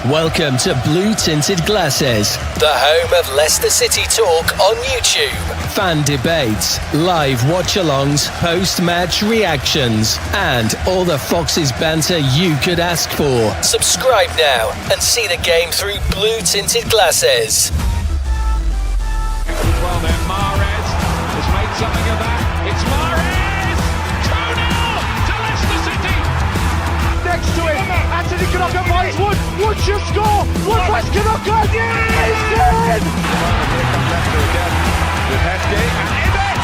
Welcome to Blue Tinted Glasses, the home of Leicester City talk on YouTube. Fan debates, live watch-alongs, post-match reactions, and all the Foxes banter you could ask for. Subscribe now and see the game through Blue Tinted Glasses. Well then, Mahrez has made something of that. It's Mahrez! 2-0 to Leicester City! Next to him, Anthony Knocker finds Wood. Wood should score! Wood finds Knocker! Yes! Here comes Leicester again with Hefty and Ibbett!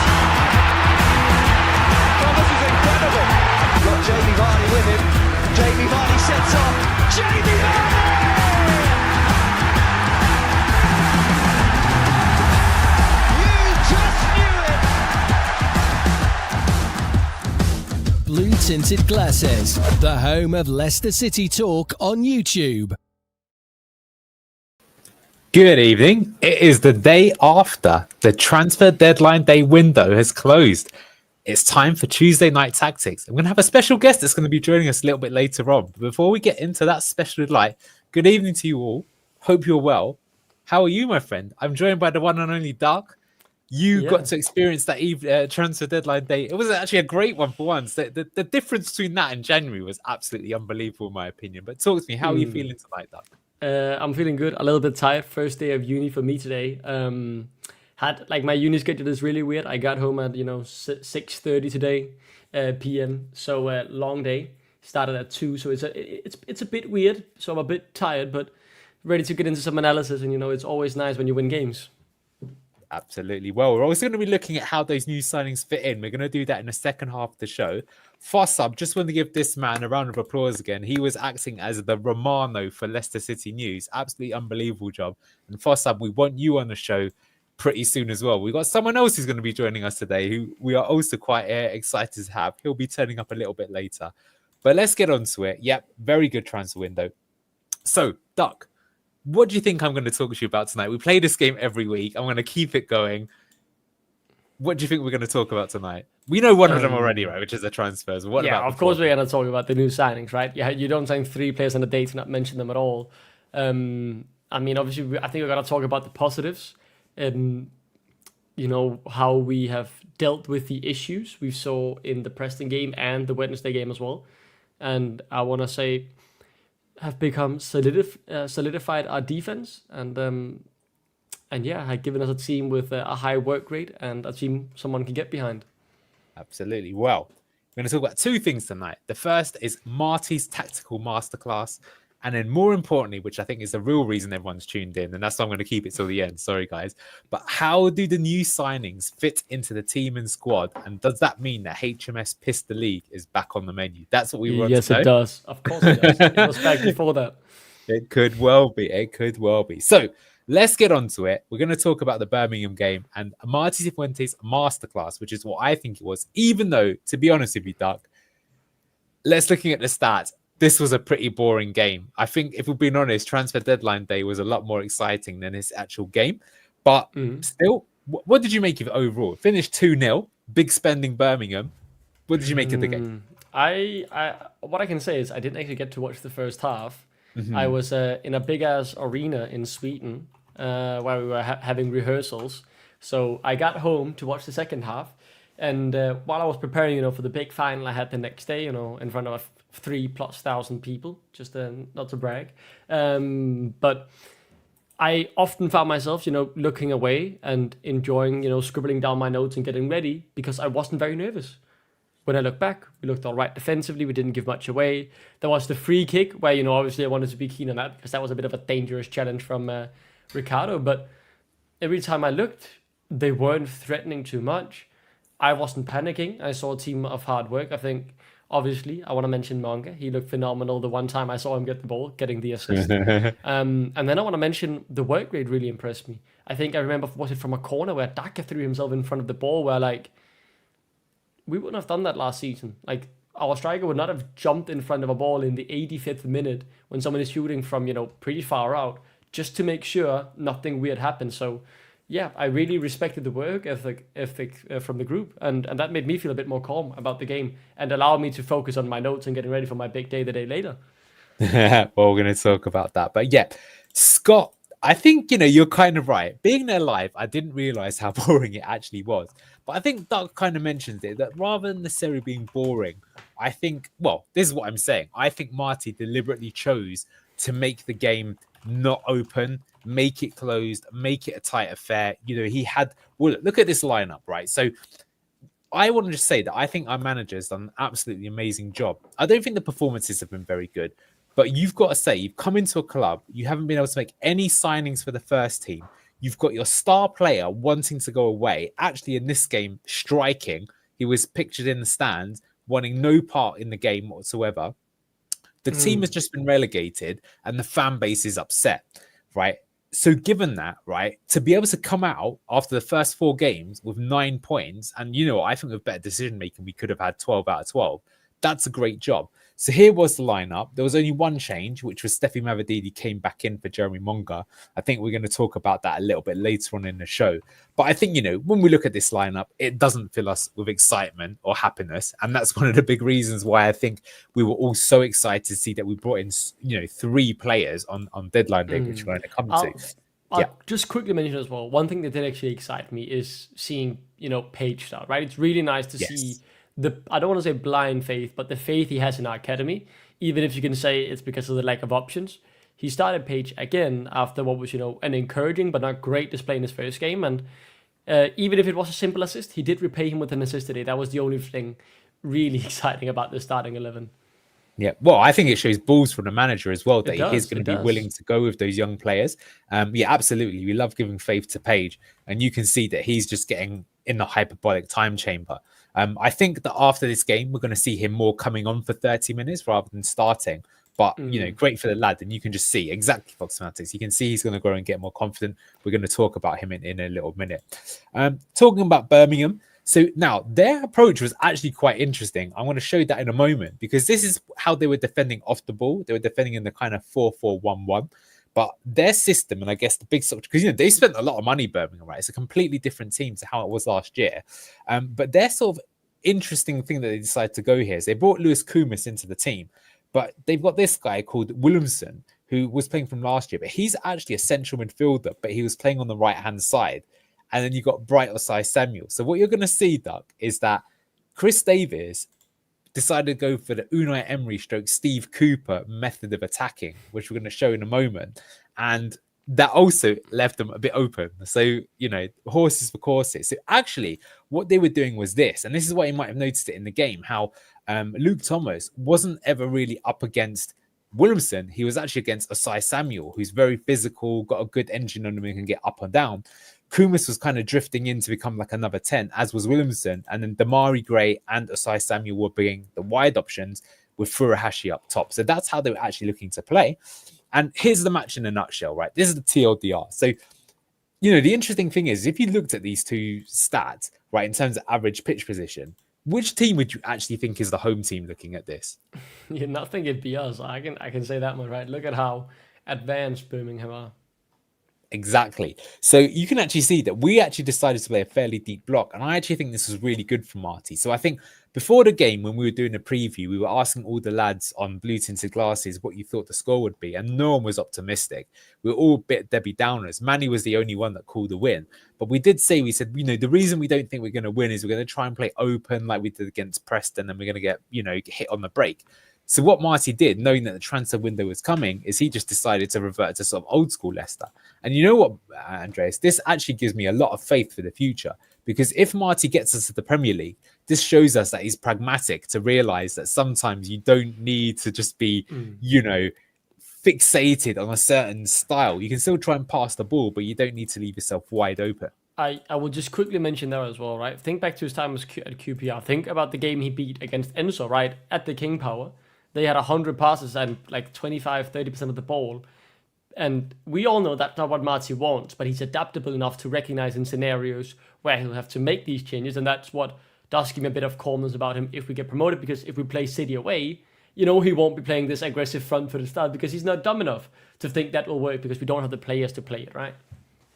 Oh, this is incredible! Got Jamie Vardy with him. Jamie Vardy sets off. Jamie Vardy! Blue Tinted Glasses, the home of Leicester City talk on YouTube. Good evening. It is the day after the transfer deadline day window has closed. It's time for Tuesday Night Tactics. I'm going to have a special guest that's going to be joining us a little bit later on. But before we get into that special delight, good evening to you all. Hope you're well. How are you, my friend? I'm joined by the one and only Dark. You got to experience that transfer deadline day. It was actually a great one for once. The difference between that and January was absolutely unbelievable, in my opinion. But talk to me. How are you feeling tonight, Doug? I'm feeling good. A little bit tired. First day of uni for me today. Had my uni schedule is really weird. I got home at 6:30 today p.m. So long day. Started at 2. So it's a bit weird. So I'm a bit tired, but ready to get into some analysis. And it's always nice when you win games. Absolutely. Well, we're also going to be looking at how those new signings fit in. We're going to do that in the second half of the show. Fossub, just want to give this man a round of applause again. He was acting as the Romano for Leicester City News. Absolutely unbelievable job. And Fossub, we want you on the show pretty soon as well. We've got someone else who's going to be joining us today who we are also quite excited to have. He'll be turning up a little bit later. But let's get on to it. Yep, very good transfer window. So, Duck, what do you think I'm going to talk to you about tonight? We play this game every week. I'm going to keep it going. What do you think we're going to talk about tonight? We know one of them already, right? Which is the transfers. What about of course we're going to talk about the new signings, right? Yeah, you don't sign 3 players on a day to not mention them at all. Obviously, I think we're going to talk about the positives and, how we have dealt with the issues we saw in the Preston game and the Wednesday game as well. And I want to say, have become solidified our defense and had given us a team with a high work rate and a team someone can get behind. Absolutely. Well, we're going to talk about 2 things tonight. The first is Marty's tactical masterclass, and then more importantly, which I think is the real reason everyone's tuned in, and that's why I'm going to keep it till the end. Sorry, guys. But how do the new signings fit into the team and squad? And does that mean that HMS Piss the League is back on the menu? That's what we want to know. Yes, it does. Of course it does. It was back before that. It could well be. It could well be. So let's get on to it. We're going to talk about the Birmingham game and Marty Cifuentes' masterclass, which is what I think it was, even though, to be honest with you, Doug, let's looking at the stats. This was a pretty boring game. I think, if we're being honest, transfer deadline day was a lot more exciting than this actual game. But still, what did you make of it overall? Finished 2-0, big spending Birmingham. What did you make of the game? What I can say is I didn't actually get to watch the first half. I was in a big-ass arena in Sweden where we were having rehearsals. So I got home to watch the second half. And while I was preparing, for the big final I had the next day, in front of 3,000+ people, just not to brag. But I often found myself, looking away and enjoying, scribbling down my notes and getting ready because I wasn't very nervous. When I look back, we looked all right defensively. We didn't give much away. There was the free kick where, obviously I wanted to be keen on that because that was a bit of a dangerous challenge from Ricardo. But every time I looked, they weren't threatening too much. I wasn't panicking. I saw a team of hard work. I think, obviously, I want to mention Manga. He looked phenomenal the one time I saw him get the ball, getting the assist. And then I want to mention the work rate really impressed me. I think I remember, was it from a corner where Daka threw himself in front of the ball where, we wouldn't have done that last season. Our striker would not have jumped in front of a ball in the 85th minute when someone is shooting from, pretty far out just to make sure nothing weird happened. So, yeah, I really respected the work ethic from the group, and that made me feel a bit more calm about the game and allowed me to focus on my notes and getting ready for my big day the day later. Well, we're going to talk about that. But yeah, Scott, I think, you're kind of right. Being there live, I didn't realize how boring it actually was. But I think Doug kind of mentions it, that rather than necessarily being boring, I think, well, this is what I'm saying. I think Marty deliberately chose to make the game not open, make it closed, make it a tight affair. He had, well, look at this lineup, right? So I want to just say that I think our manager's done an absolutely amazing job. I don't think the performances have been very good, but you've got to say, you've come into a club, you haven't been able to make any signings for the first team. You've got your star player wanting to go away, actually in this game, striking. He was pictured in the stands, wanting no part in the game whatsoever. The team has just been relegated and the fan base is upset, right? So given that, right, to be able to come out after the first 4 games with 9 points, and I think with better decision making, we could have had 12 out of 12. That's a great job. So here was the lineup. There was only one change, which was Steffi Mavididi came back in for Jeremy Monga. I think we're going to talk about that a little bit later on in the show. But I think, when we look at this lineup, it doesn't fill us with excitement or happiness. And that's one of the big reasons why I think we were all so excited to see that we brought in, 3 players on deadline day, which we're going to come to. I'll just quickly mention as well, one thing that did actually excite me is seeing, Page start, right? It's really nice to see I don't want to say blind faith, but the faith he has in our academy, even if you can say it's because of the lack of options. He started Page again after what was, an encouraging but not great display in his first game. And even if it was a simple assist, he did repay him with an assist today. That was the only thing really exciting about the starting 11. Yeah, well, I think it shows balls from the manager as well that he is going to be willing to go with those young players. Yeah, absolutely. We love giving faith to Page, and you can see that he's just getting in the hyperbolic time chamber. I think that after this game, we're going to see him more coming on for 30 minutes rather than starting. But, great for the lad. And you can just see exactly Fox Fanatics. You can see he's going to grow and get more confident. We're going to talk about him in a little minute. Talking about Birmingham. So now their approach was actually quite interesting. I'm going to show you that in a moment because this is how they were defending off the ball. They were defending in the kind of 4-4-1-1. But their system, and I guess the big sort of, because they spent a lot of money, Birmingham, right? It's a completely different team to how it was last year. But their sort of interesting thing that they decided to go here is they brought Lewis Kumis into the team, but they've got this guy called Williamson who was playing from last year, but he's actually a central midfielder, but he was playing on the right hand side. And then you got Bright Osai Samuel. So what you're going to see, Doug, is that Chris Davies decided to go for the Unai Emery / Steve Cooper method of attacking, which we're going to show in a moment. And that also left them a bit open. So, horses for courses. So actually, what they were doing was this, and this is why you might have noticed it in the game, how Luke Thomas wasn't ever really up against Williamson. He was actually against Osai Samuel, who's very physical, got a good engine on him and can get up and down. Kumis was kind of drifting in to become like another 10, as was Williamson. And then Damari Gray and Osai Samuel were being the wide options with Furuhashi up top. So that's how they were actually looking to play. And here's the match in a nutshell, right? This is the TLDR. So, the interesting thing is, if you looked at these two stats, right, in terms of average pitch position, which team would you actually think is the home team looking at this? You're not thinking it'd be us. I can say that one, right? Look at how advanced Birmingham are. Exactly. So you can actually see that we actually decided to play a fairly deep block. And I actually think this was really good for Marty. So I think before the game, when we were doing a preview, we were asking all the lads on blue tinted glasses what you thought the score would be. And no one was optimistic. We were all a bit Debbie Downers. Manny was the only one that called a win. But we said, the reason we don't think we're going to win is we're going to try and play open like we did against Preston. And we're going to get, hit on the break. So what Marty did, knowing that the transfer window was coming, is he just decided to revert to sort of old school Leicester. And you know what, Andreas, this actually gives me a lot of faith for the future. Because if Marty gets us to the Premier League, this shows us that he's pragmatic to realise that sometimes you don't need to just be, fixated on a certain style. You can still try and pass the ball, but you don't need to leave yourself wide open. I will just quickly mention that as well, right? Think back to his time at QPR. Think about the game he beat against Enzo, right? At the King Power. They had 100 passes and like 25-30% of the ball. And we all know that's not what Marty wants, but he's adaptable enough to recognize in scenarios where he'll have to make these changes. And that's what does give me a bit of calmness about him if we get promoted, because if we play City away, he won't be playing this aggressive front-footed style because he's not dumb enough to think that will work because we don't have the players to play it, right?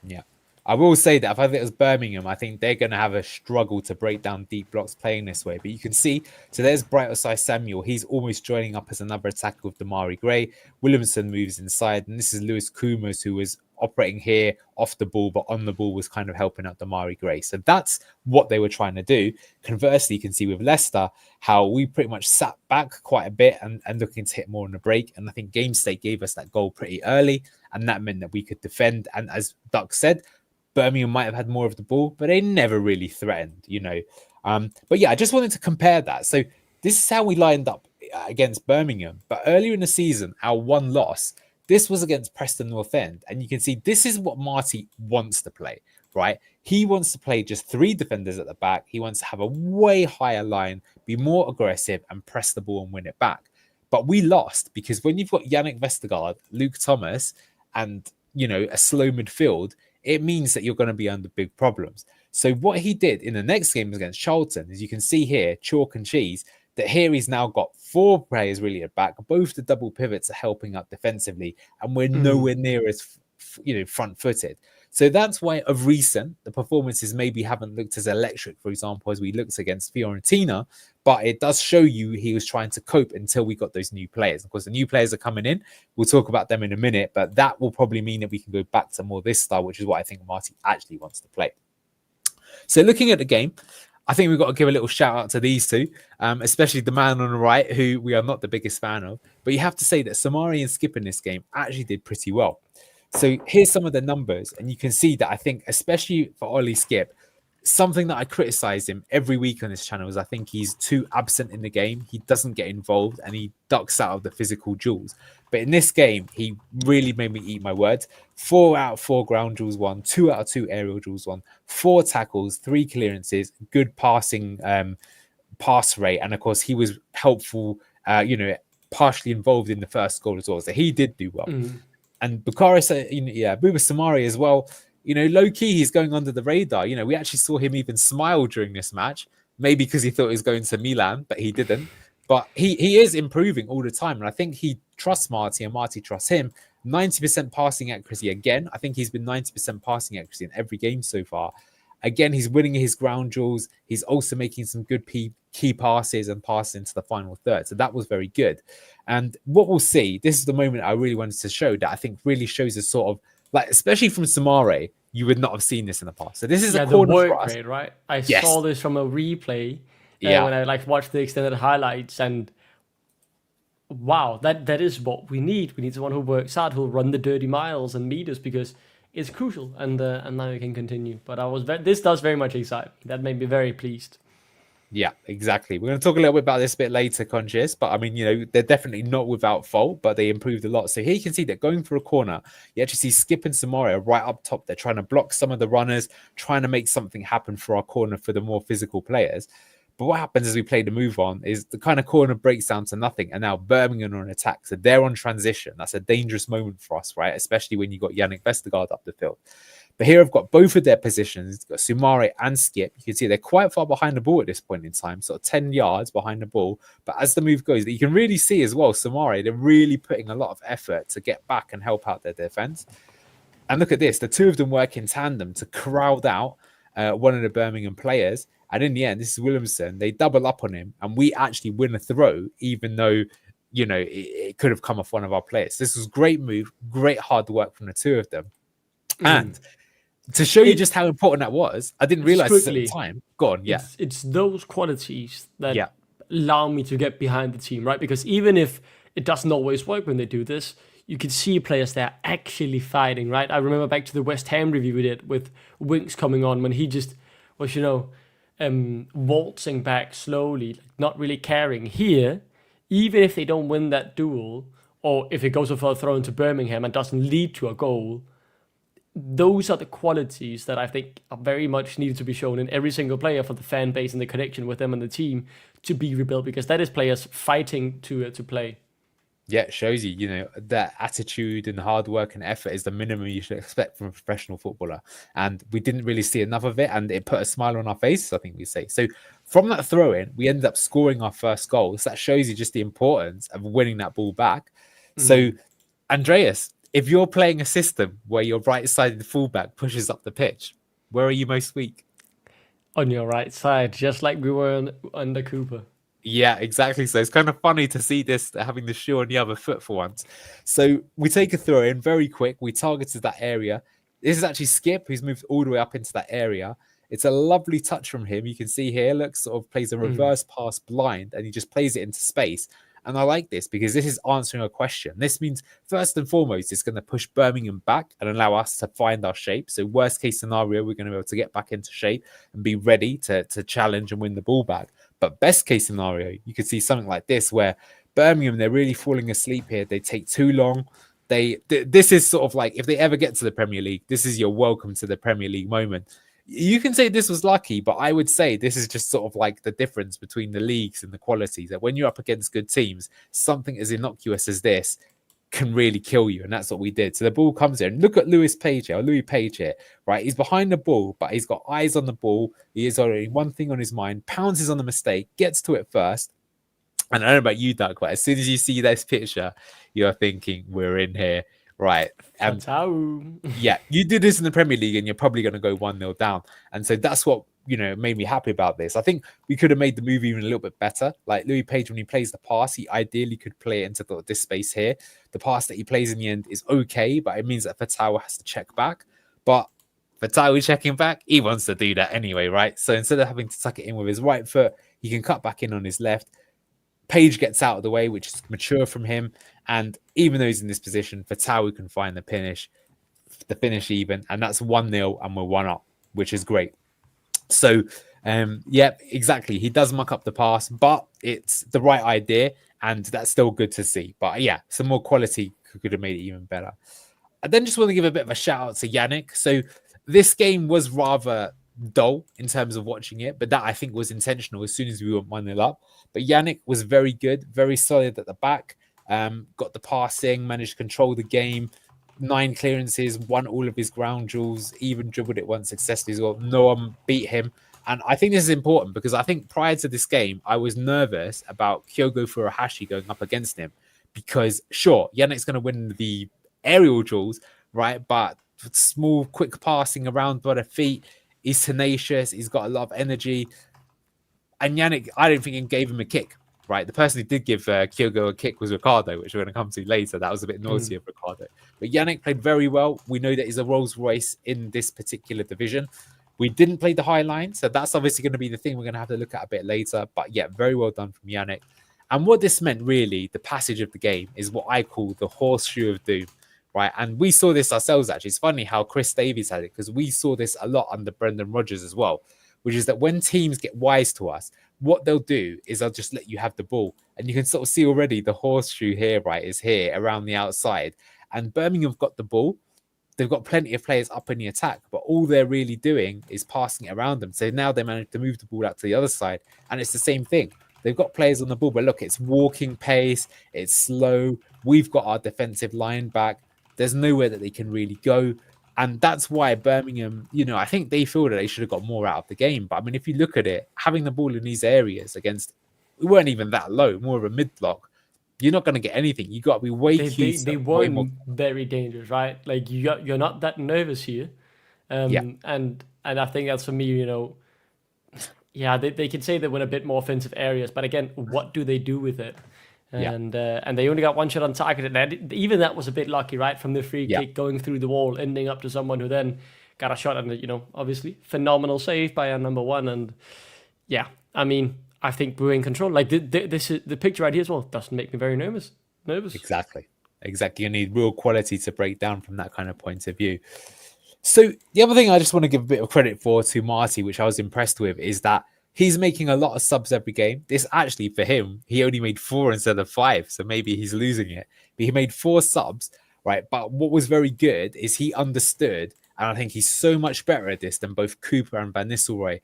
Yeah. I will say that if I think it was Birmingham, I think they're going to have a struggle to break down deep blocks playing this way. But you can see, so there's Bright Osai Samuel. He's almost joining up as another attacker with Damari Gray. Williamson moves inside, and this is Lewis Kumos, who was operating here off the ball, but on the ball was kind of helping out Damari Gray. So that's what they were trying to do. Conversely, you can see with Leicester how we pretty much sat back quite a bit and looking to hit more on the break. And I think Game State gave us that goal pretty early, and that meant that we could defend. And as Duck said, Birmingham might have had more of the ball, but they never really threatened, But yeah, I just wanted to compare that. So this is how we lined up against Birmingham. But earlier in the season, our one loss, this was against Preston North End. And you can see this is what Marty wants to play, right? He wants to play just 3 defenders at the back. He wants to have a way higher line, be more aggressive and press the ball and win it back. But we lost because when you've got Yannick Vestergaard, Luke Thomas, and, a slow midfield, it means that you're going to be under big problems. So what he did in the next game against Charlton, as you can see here, chalk and cheese, that here he's now got 4 players really at back. Both the double pivots are helping up defensively, and we're nowhere near as front-footed. So that's why of recent, the performances maybe haven't looked as electric, for example, as we looked against Fiorentina, but it does show you he was trying to cope until we got those new players. Of course, the new players are coming in. We'll talk about them in a minute, but that will probably mean that we can go back to more this style, which is what I think Marty actually wants to play. So looking at the game, I think we've got to give a little shout out to these two, especially the man on the right, who we are not the biggest fan of. But you have to say that Samari and Skip in this game actually did pretty well. So here's some of the numbers, and you can see that I think, especially for Ollie Skip, something that I criticize him every week on this channel is I think he's too absent in the game. He doesn't get involved and he ducks out of the physical duels. But in this game, he really made me eat my words. 4 out of 4 ground duels won, 2 out of 2 aerial duels won, 4 tackles, 3 clearances, good passing pass rate. And of course, he was helpful, partially involved in the first goal as well. So he did do well. And Bucharest, Buba Samari as well, low key, he's going under the radar. We actually saw him even smile during this match, maybe because he thought he was going to Milan, but he didn't. But he is improving all the time. And I think he trusts Marty and Marty trusts him. 90% passing accuracy again. I think he's been 90% passing accuracy in every game so far. Again, he's winning his ground duels. He's also making some good key passes and passes into the final third. So that was very good. And what we'll see, this is the moment I really wanted to show that I think really shows a sort of, especially from Samare, you would not have seen this in the past. So this is a corner the for work us. rate, right? I saw this from a replay when I watched the extended highlights, and wow, that is what we need. We need someone who works hard, who'll run the dirty miles and meters, because it's crucial. And now we can continue. But this does very much excite me. That made me very pleased. Yeah, exactly. We're going to talk a little bit about this a bit later, Conscious. But I mean, they're definitely not without fault, but they improved a lot. So here you can see that going for a corner, you actually see Skip and Samaria right up top. They're trying to block some of the runners, trying to make something happen for our corner for the more physical players. But what happens as we play the move on is the kind of corner breaks down to nothing. And now Birmingham are on attack. So they're on transition. That's a dangerous moment for us, right? Especially when you've got Yannick Vestergaard up the field. But here I've got both of their positions. You've got Sumare and Skip. You can see they're quite far behind the ball at this point in time, sort of 10 yards behind the ball. But as the move goes, you can really see as well, Sumare, they're really putting a lot of effort to get back and help out their defense. And look at this. The two of them work in tandem to crowd out one of the Birmingham players. And in the end, this is Williamson. They double up on him, and we actually win a throw, even though, it could have come off one of our players. This was great move, great hard work from the two of them. And to show you just how important that was, I didn't realize this at the time. Go on, yeah. It's those qualities that allow me to get behind the team, right? Because even if it doesn't always work when they do this, you can see players that are actually fighting, right? I remember back to the West Ham review we did with Winks coming on, when he just was, waltzing back slowly, not really caring. Here, even if they don't win that duel, or if it goes for a throw into Birmingham and doesn't lead to a goal, those are the qualities that I think are very much needed to be shown in every single player for the fan base and the connection with them and the team to be rebuilt, because that is players fighting to play. Yeah, it shows you, that attitude and hard work and effort is the minimum you should expect from a professional footballer. And we didn't really see enough of it, and it put a smile on our faces, I think we say. So from that throw-in, we ended up scoring our first goal. So that shows you just the importance of winning that ball back. So, Andreas, if you're playing a system where your right-sided fullback pushes up the pitch, where are you most weak? On your right side, just like we were under Cooper. Yeah, exactly. So it's kind of funny to see this having the shoe on the other foot for once. So we take a throw in very quick. We targeted that area. This is actually Skip, who's moved all the way up into that area. It's a lovely touch from him. You can see here, look, sort of plays a reverse pass blind, and he just plays it into space. And I like this because this is answering a question. This means, first and foremost, it's going to push Birmingham back and allow us to find our shape. So worst case scenario, we're going to be able to get back into shape and be ready to challenge and win the ball back. But best case scenario, you could see something like this where Birmingham, they're really falling asleep here. They take too long. This is sort of like, if they ever get to the Premier League, this is your welcome to the Premier League moment. You can say this was lucky, but I would say this is just sort of like the difference between the leagues and the quality, that when you're up against good teams, something as innocuous as this can really kill you. And that's what we did. So the ball comes in. Look at Louis Page here, right? He's behind the ball, but he's got eyes on the ball. He is already one thing on his mind, pounces on the mistake, gets to it first. And I don't know about you, Doug, but as soon as you see this picture, you're thinking, we're in here. Right. Yeah, you do this in the Premier League and you're probably going to go 1-0 down. And so that's what, made me happy about this. I think we could have made the move even a little bit better. Like Louis Page, when he plays the pass, he ideally could play it into this space here. The pass that he plays in the end is okay, but it means that Fatawa has to check back. But Fatawa checking back, he wants to do that anyway, right? So instead of having to tuck it in with his right foot, he can cut back in on his left. Page gets out of the way, which is mature from him. And even though he's in this position, Fatawa can find the finish even. And that's 1-0 and we're 1-up, which is great. So, yeah, exactly. He does muck up the pass, but it's the right idea. And that's still good to see. But yeah, some more quality could have made it even better. I then just want to give a bit of a shout out to Yannick. So this game was rather dull in terms of watching it, but that I think was intentional as soon as we went 1-0 up. But Yannick was very good, very solid at the back, got the passing, managed to control the game, 9 clearances, won all of his ground duels, even dribbled it once successfully as well. No one beat him. And I think this is important because I think prior to this game, I was nervous about Kyogo Furuhashi going up against him because, sure, Yannick's going to win the aerial duels, right? But small, quick passing around by the feet, he's tenacious, he's got a lot of energy. And Yannick, I don't think he gave him a kick, right? The person who did give Kyogo a kick was Ricardo, which we're going to come to later. That was a bit noisy of Ricardo. But Yannick played very well. We know that he's a Rolls Royce in this particular division. We didn't play the high line, so that's obviously going to be the thing we're going to have to look at a bit later. But yeah, very well done from Yannick. And what this meant really, the passage of the game, is what I call the horseshoe of doom, right? And we saw this ourselves, actually. It's funny how Chris Davies had it, because we saw this a lot under Brendan Rodgers as well, which is that when teams get wise to us, what they'll do is they'll just let you have the ball. And you can sort of see already the horseshoe here, right, is here around the outside. And Birmingham have got the ball. They've got plenty of players up in the attack, but all they're really doing is passing it around them. So now they manage to move the ball out to the other side. And it's the same thing. They've got players on the ball, but look, it's walking pace. It's slow. We've got our defensive line back. There's nowhere that they can really go. And that's why Birmingham, I think they feel that they should have got more out of the game. But I mean, if you look at it, having the ball in these areas against, we weren't even that low, more of a mid block, you're not going to get anything. You got to be way too. They weren't very dangerous, right? Like you're not that nervous here, and I think that's for me, yeah, they can say they win a bit more offensive areas, but again, what do they do with it? And they only got one shot on target, and even that was a bit lucky, right? From the free kick going through the wall, ending up to someone who then got a shot, and obviously phenomenal save by our number one, and yeah, I mean, I think we're in control. Like this is the picture right here as well. Doesn't make me very nervous. Exactly. You need real quality to break down from that kind of point of view. So the other thing I just want to give a bit of credit to Marty, which I was impressed with, is that he's making a lot of subs every game. This actually, for him, he only made 4 instead of 5. So maybe he's losing it. But he made 4 subs, right? But what was very good is he understood, and I think he's so much better at this than both Cooper and Van Nistelrooy.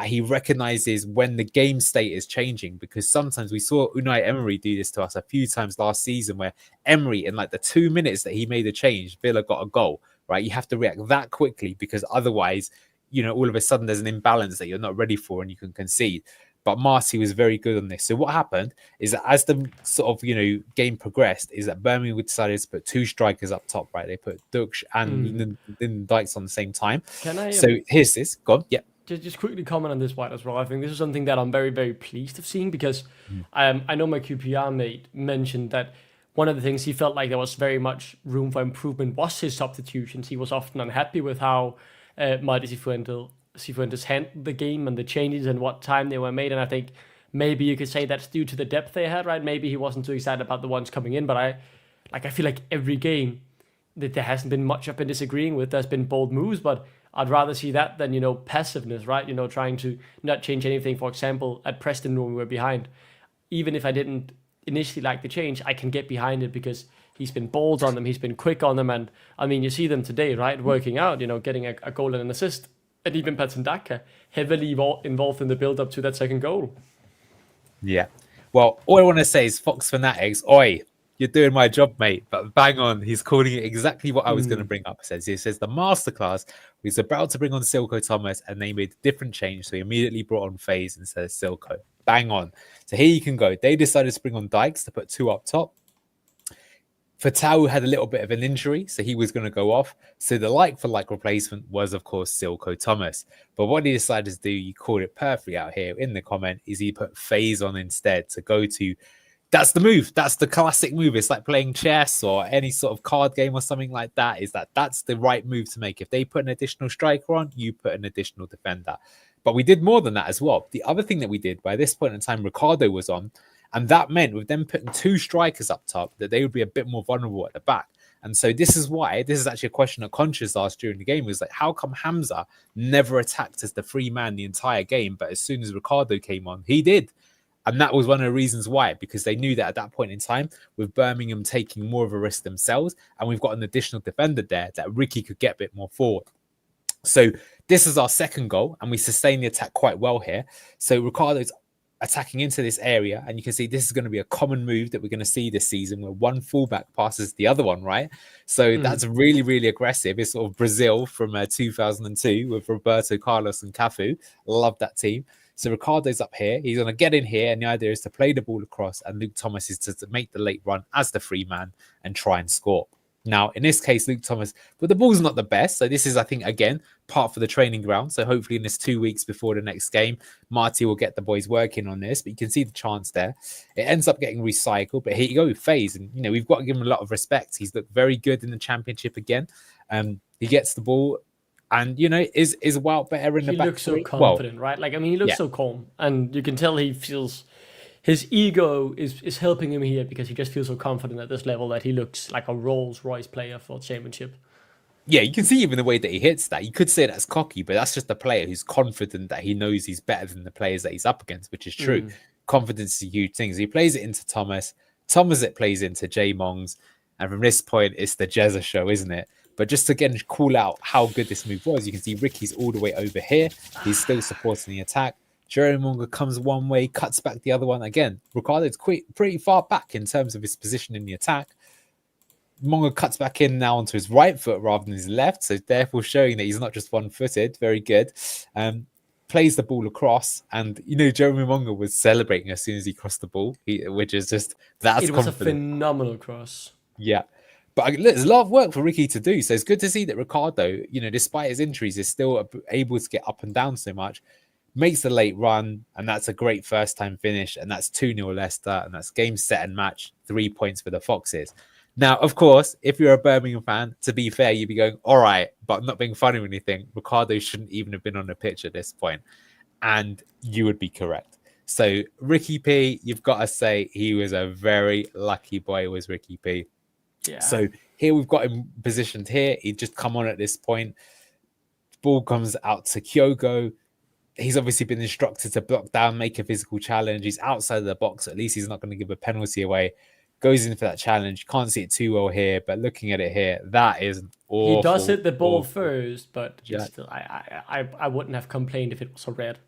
He recognizes when the game state is changing, because sometimes we saw Unai Emery do this to us a few times last season, where Emery, in like the 2 minutes that he made a change, Villa got a goal, right? You have to react that quickly, because otherwise, all of a sudden there's an imbalance that you're not ready for and you can concede. But Marty was very good on this. So what happened is that as the sort of, game progressed, is that Birmingham decided to put 2 strikers up top, right? They put Dux and Lyndon Dykes on the same time. Can I? So here's this. Go on. Yeah. Just quickly comment on this, White, as well. I think this is something that I'm very, very pleased of seeing because I know my QPR mate mentioned that one of the things he felt like there was very much room for improvement was his substitutions. He was often unhappy with how Marty Cifuentes handled the game and the changes and what time they were made. And I think maybe you could say that's due to the depth they had, right? Maybe he wasn't too excited about the ones coming in, but I feel like every game that there hasn't been much I've been disagreeing with. There's been bold moves, but I'd rather see that than, passiveness, right? Trying to not change anything. For example, at Preston when we were behind, even if I didn't initially like the change, I can get behind it because he's been bold on them, he's been quick on them, and I mean, you see them today, right? Working out, getting a goal and an assist, and even Patson Daka heavily involved in the build-up to that second goal. Yeah. Well, all I want to say is Fox Fanatics, oi, you're doing my job, mate. But bang on, he's calling it exactly what I was going to bring up. He says the masterclass was about to bring on Silko Thomas, and they made a different change. So he immediately brought on FaZe instead of Silko. Bang on. So here you can go. They decided to bring on Dykes to put 2 up top. Fatau had a little bit of an injury, so he was going to go off. So the like-for-like replacement was, of course, Silko Thomas. But what he decided to do, you called it perfectly out here in the comment, is he put FaZe on instead to go to... That's the move. That's the classic move. It's like playing chess or any sort of card game or something like that. That's the right move to make. If they put an additional striker on, you put an additional defender. But we did more than that as well. The other thing that we did, by this point in time, Ricardo was on. And that meant with them putting 2 strikers up top, that they would be a bit more vulnerable at the back. And so this is actually a question that Conscious asked during the game, was like, how come Hamza never attacked as the free man the entire game? But as soon as Ricardo came on, he did. And that was one of the reasons why, because they knew that at that point in time, with Birmingham taking more of a risk themselves, and we've got an additional defender there, that Ricky could get a bit more forward. So this is our second goal, and we sustained the attack quite well here. So Ricardo's attacking into this area, and you can see this is going to be a common move that we're going to see this season, where one fullback passes the other one, right? So that's really, really aggressive. It's sort of Brazil from 2002 with Roberto Carlos and Cafu. Love that team. So Ricardo's up here. He's going to get in here, and the idea is to play the ball across, and Luke Thomas is to make the late run as the free man and try and score. Now, in this case, Luke Thomas, but the ball's not the best. So this is, I think, again, part for the training ground. So hopefully in this 2 weeks before the next game, Marty will get the boys working on this. But you can see the chance there. It ends up getting recycled. But here you go with FaZe. And, we've got to give him a lot of respect. He's looked very good in the championship again. He gets the ball. And, is well better in the back. He looks so confident, right? He looks so calm. And you can tell he feels his ego is helping him here because he just feels so confident at this level that he looks like a Rolls-Royce player for championship. Yeah, you can see even the way that he hits that. You could say that's cocky, but that's just a player who's confident that he knows he's better than the players that he's up against, which is true. Confidence is a huge thing. So he plays it into Thomas. It plays into J Mongs. And from this point, it's the Jezza show, isn't it? But just to again call out how good this move was, you can see Ricky's all the way over here. He's still supporting the attack. Jeremy Monga comes one way, cuts back the other one. Again, Ricardo's pretty far back in terms of his position in the attack. Monga cuts back in now onto his right foot rather than his left, so therefore showing that he's not just one-footed. Very good. Plays the ball across, and Jeremy Monga was celebrating as soon as he crossed the ball, which is just that's. It was a phenomenal cross. Yeah. But there's a lot of work for Ricky to do. So it's good to see that Ricardo, despite his injuries, is still able to get up and down so much. Makes the late run, and that's a great first-time finish. And that's 2-0 Leicester, and that's game, set, and match. 3 points for the Foxes. Now, of course, if you're a Birmingham fan, to be fair, you'd be going, all right, but I'm not being funny or anything. Ricardo shouldn't even have been on the pitch at this point. And you would be correct. So Ricky P, you've got to say he was a very lucky boy, was Ricky P. Yeah. So here we've got him positioned here. He'd just come on at this point. Ball comes out to Kyogo. He's obviously been instructed to block down, make a physical challenge. He's outside of the box. At least he's not going to give a penalty away. Goes in for that challenge. Can't see it too well here, but looking at it here, that is awful. He does hit the ball first, but still, I wouldn't have complained if it was a red.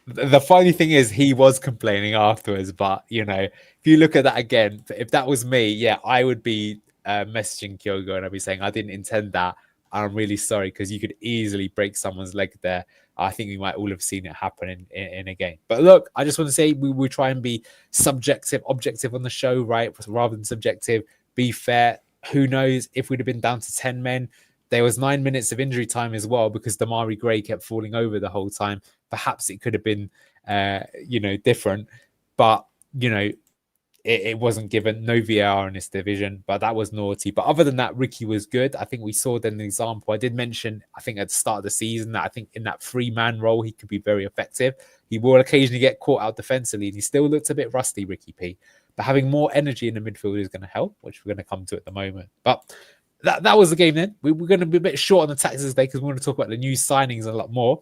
The funny thing is, he was complaining afterwards, but if you look at that again, if that was me, I would be messaging Kyogo and I'd be saying, I didn't intend that. I'm really sorry because you could easily break someone's leg there. I think we might all have seen it happen in a game. But look, I just want to say we will try and be objective on the show, right? Rather than subjective, be fair. Who knows if we'd have been down to 10 men? There was 9 minutes of injury time as well because Damari Gray kept falling over the whole time. Perhaps it could have been, different. But, it wasn't given. No VAR in this division, but that was naughty. But other than that, Ricky was good. I think we saw then an example. I did mention, I think at the start of the season, that I think in that 3-man role, he could be very effective. He will occasionally get caught out defensively, and he still looks a bit rusty, Ricky P. But having more energy in the midfield is going to help, which we're going to come to at the moment. But that was the game then. We're going to be a bit short on the tactics today because we want to talk about the new signings and a lot more.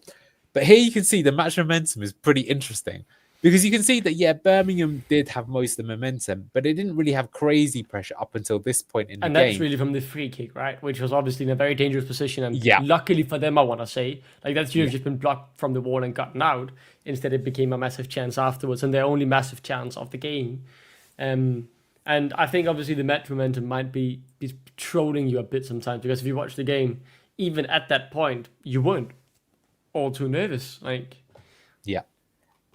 But here you can see the match momentum is pretty interesting. Because you can see that, yeah, Birmingham did have most of the momentum, but it didn't really have crazy pressure up until this point in the game. And that's really from the free kick, right? Which was obviously in a very dangerous position. And yeah, luckily for them, I want to say, like that should have just been blocked from the wall and gotten out. Instead, it became a massive chance afterwards, and their only massive chance of the game. And I think obviously the match momentum might be trolling you a bit sometimes, because if you watch the game, even at that point, you weren't all too nervous. Yeah.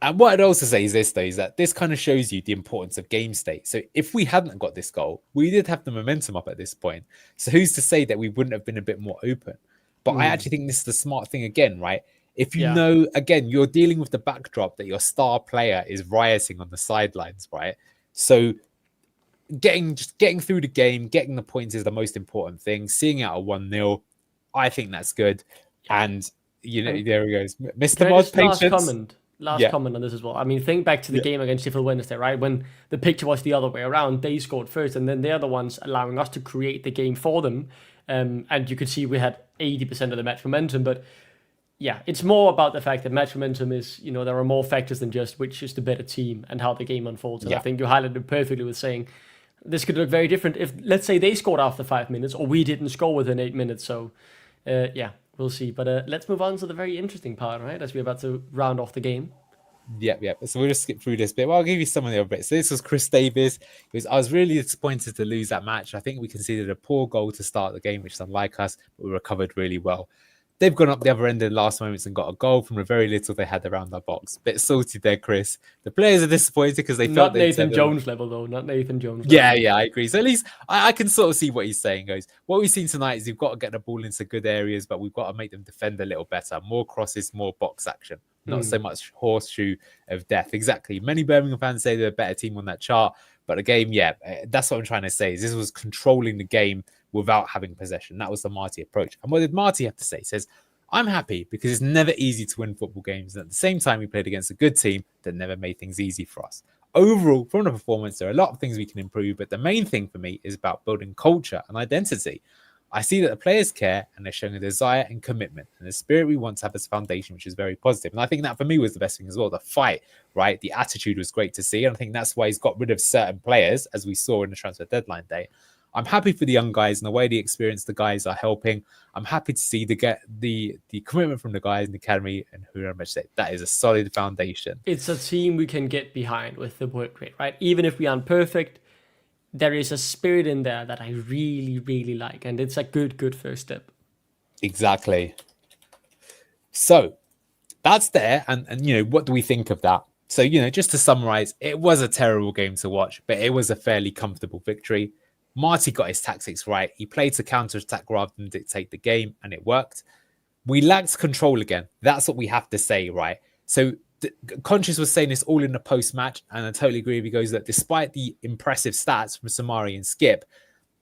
And what I'd also say is this, though, is that this kind of shows you the importance of game state. So if we hadn't got this goal, we did have the momentum up at this point. So who's to say that we wouldn't have been a bit more open? But I actually think this is the smart thing again, right? If you know, again, you're dealing with the backdrop that your star player is rioting on the sidelines, right? So getting through the game, getting the points is the most important thing. Seeing out a 1-0, I think that's good. And, there he goes. Mr. Mod, patience. Last comment on this as well. I mean, think back to the game against Sheffield Wednesday, right? When the picture was the other way around, they scored first, and then they're the ones allowing us to create the game for them. And you could see we had 80% of the match momentum. But yeah, it's more about the fact that match momentum is, there are more factors than just which is the better team and how the game unfolds. And I think you highlighted it perfectly with saying this could look very different if, let's say, they scored after 5 minutes or we didn't score within 8 minutes. So, we'll see. But let's move on to the very interesting part, right? As we're about to round off the game. Yep. So we'll just skip through this bit. Well, I'll give you some of the other bits. So this was Chris Davies. I was really disappointed to lose that match. I think we conceded a poor goal to start the game, which is unlike us, but we recovered really well. They've gone up the other end in the last moments and got a goal from the very little they had around their box. Bit salty there, Chris. The players are disappointed because they felt not Nathan Jones level, though. Not Nathan Jones. Yeah, I agree. So at least I can sort of see what he's saying, guys. What we've seen tonight is we've got to get the ball into good areas, but we've got to make them defend a little better. More crosses, more box action. Not so much horseshoe of death. Exactly. Many Birmingham fans say they're a better team on that chart. But the game, that's what I'm trying to say. Is this was controlling the game without having possession. That was the Marty approach. And what did Marty have to say? He says, I'm happy because it's never easy to win football games. And at the same time, we played against a good team that never made things easy for us. Overall, from the performance, there are a lot of things we can improve. But the main thing for me is about building culture and identity. I see that the players care and they're showing a desire and commitment and the spirit we want to have as a foundation, which is very positive. And I think that for me was the best thing as well. The fight, right? The attitude was great to see. And I think that's why he's got rid of certain players, as we saw in the transfer deadline day. I'm happy for the young guys and the way the experienced the guys are helping. I'm happy to see the commitment from the guys in the academy, and who I'm say that is a solid foundation. It's a team we can get behind with the work rate, right? Even if we aren't perfect, there is a spirit in there that I really, really like, and it's a good first step. Exactly. So that's there, and what do we think of that? So just to summarize, it was a terrible game to watch, but it was a fairly comfortable victory. Marty got his tactics right. He played to counter-attack rather than dictate the game, and it worked. We lacked control again. That's what we have to say, right? So Conscious was saying this all in the post-match, and I totally agree with you guys that despite the impressive stats from Samari and Skip,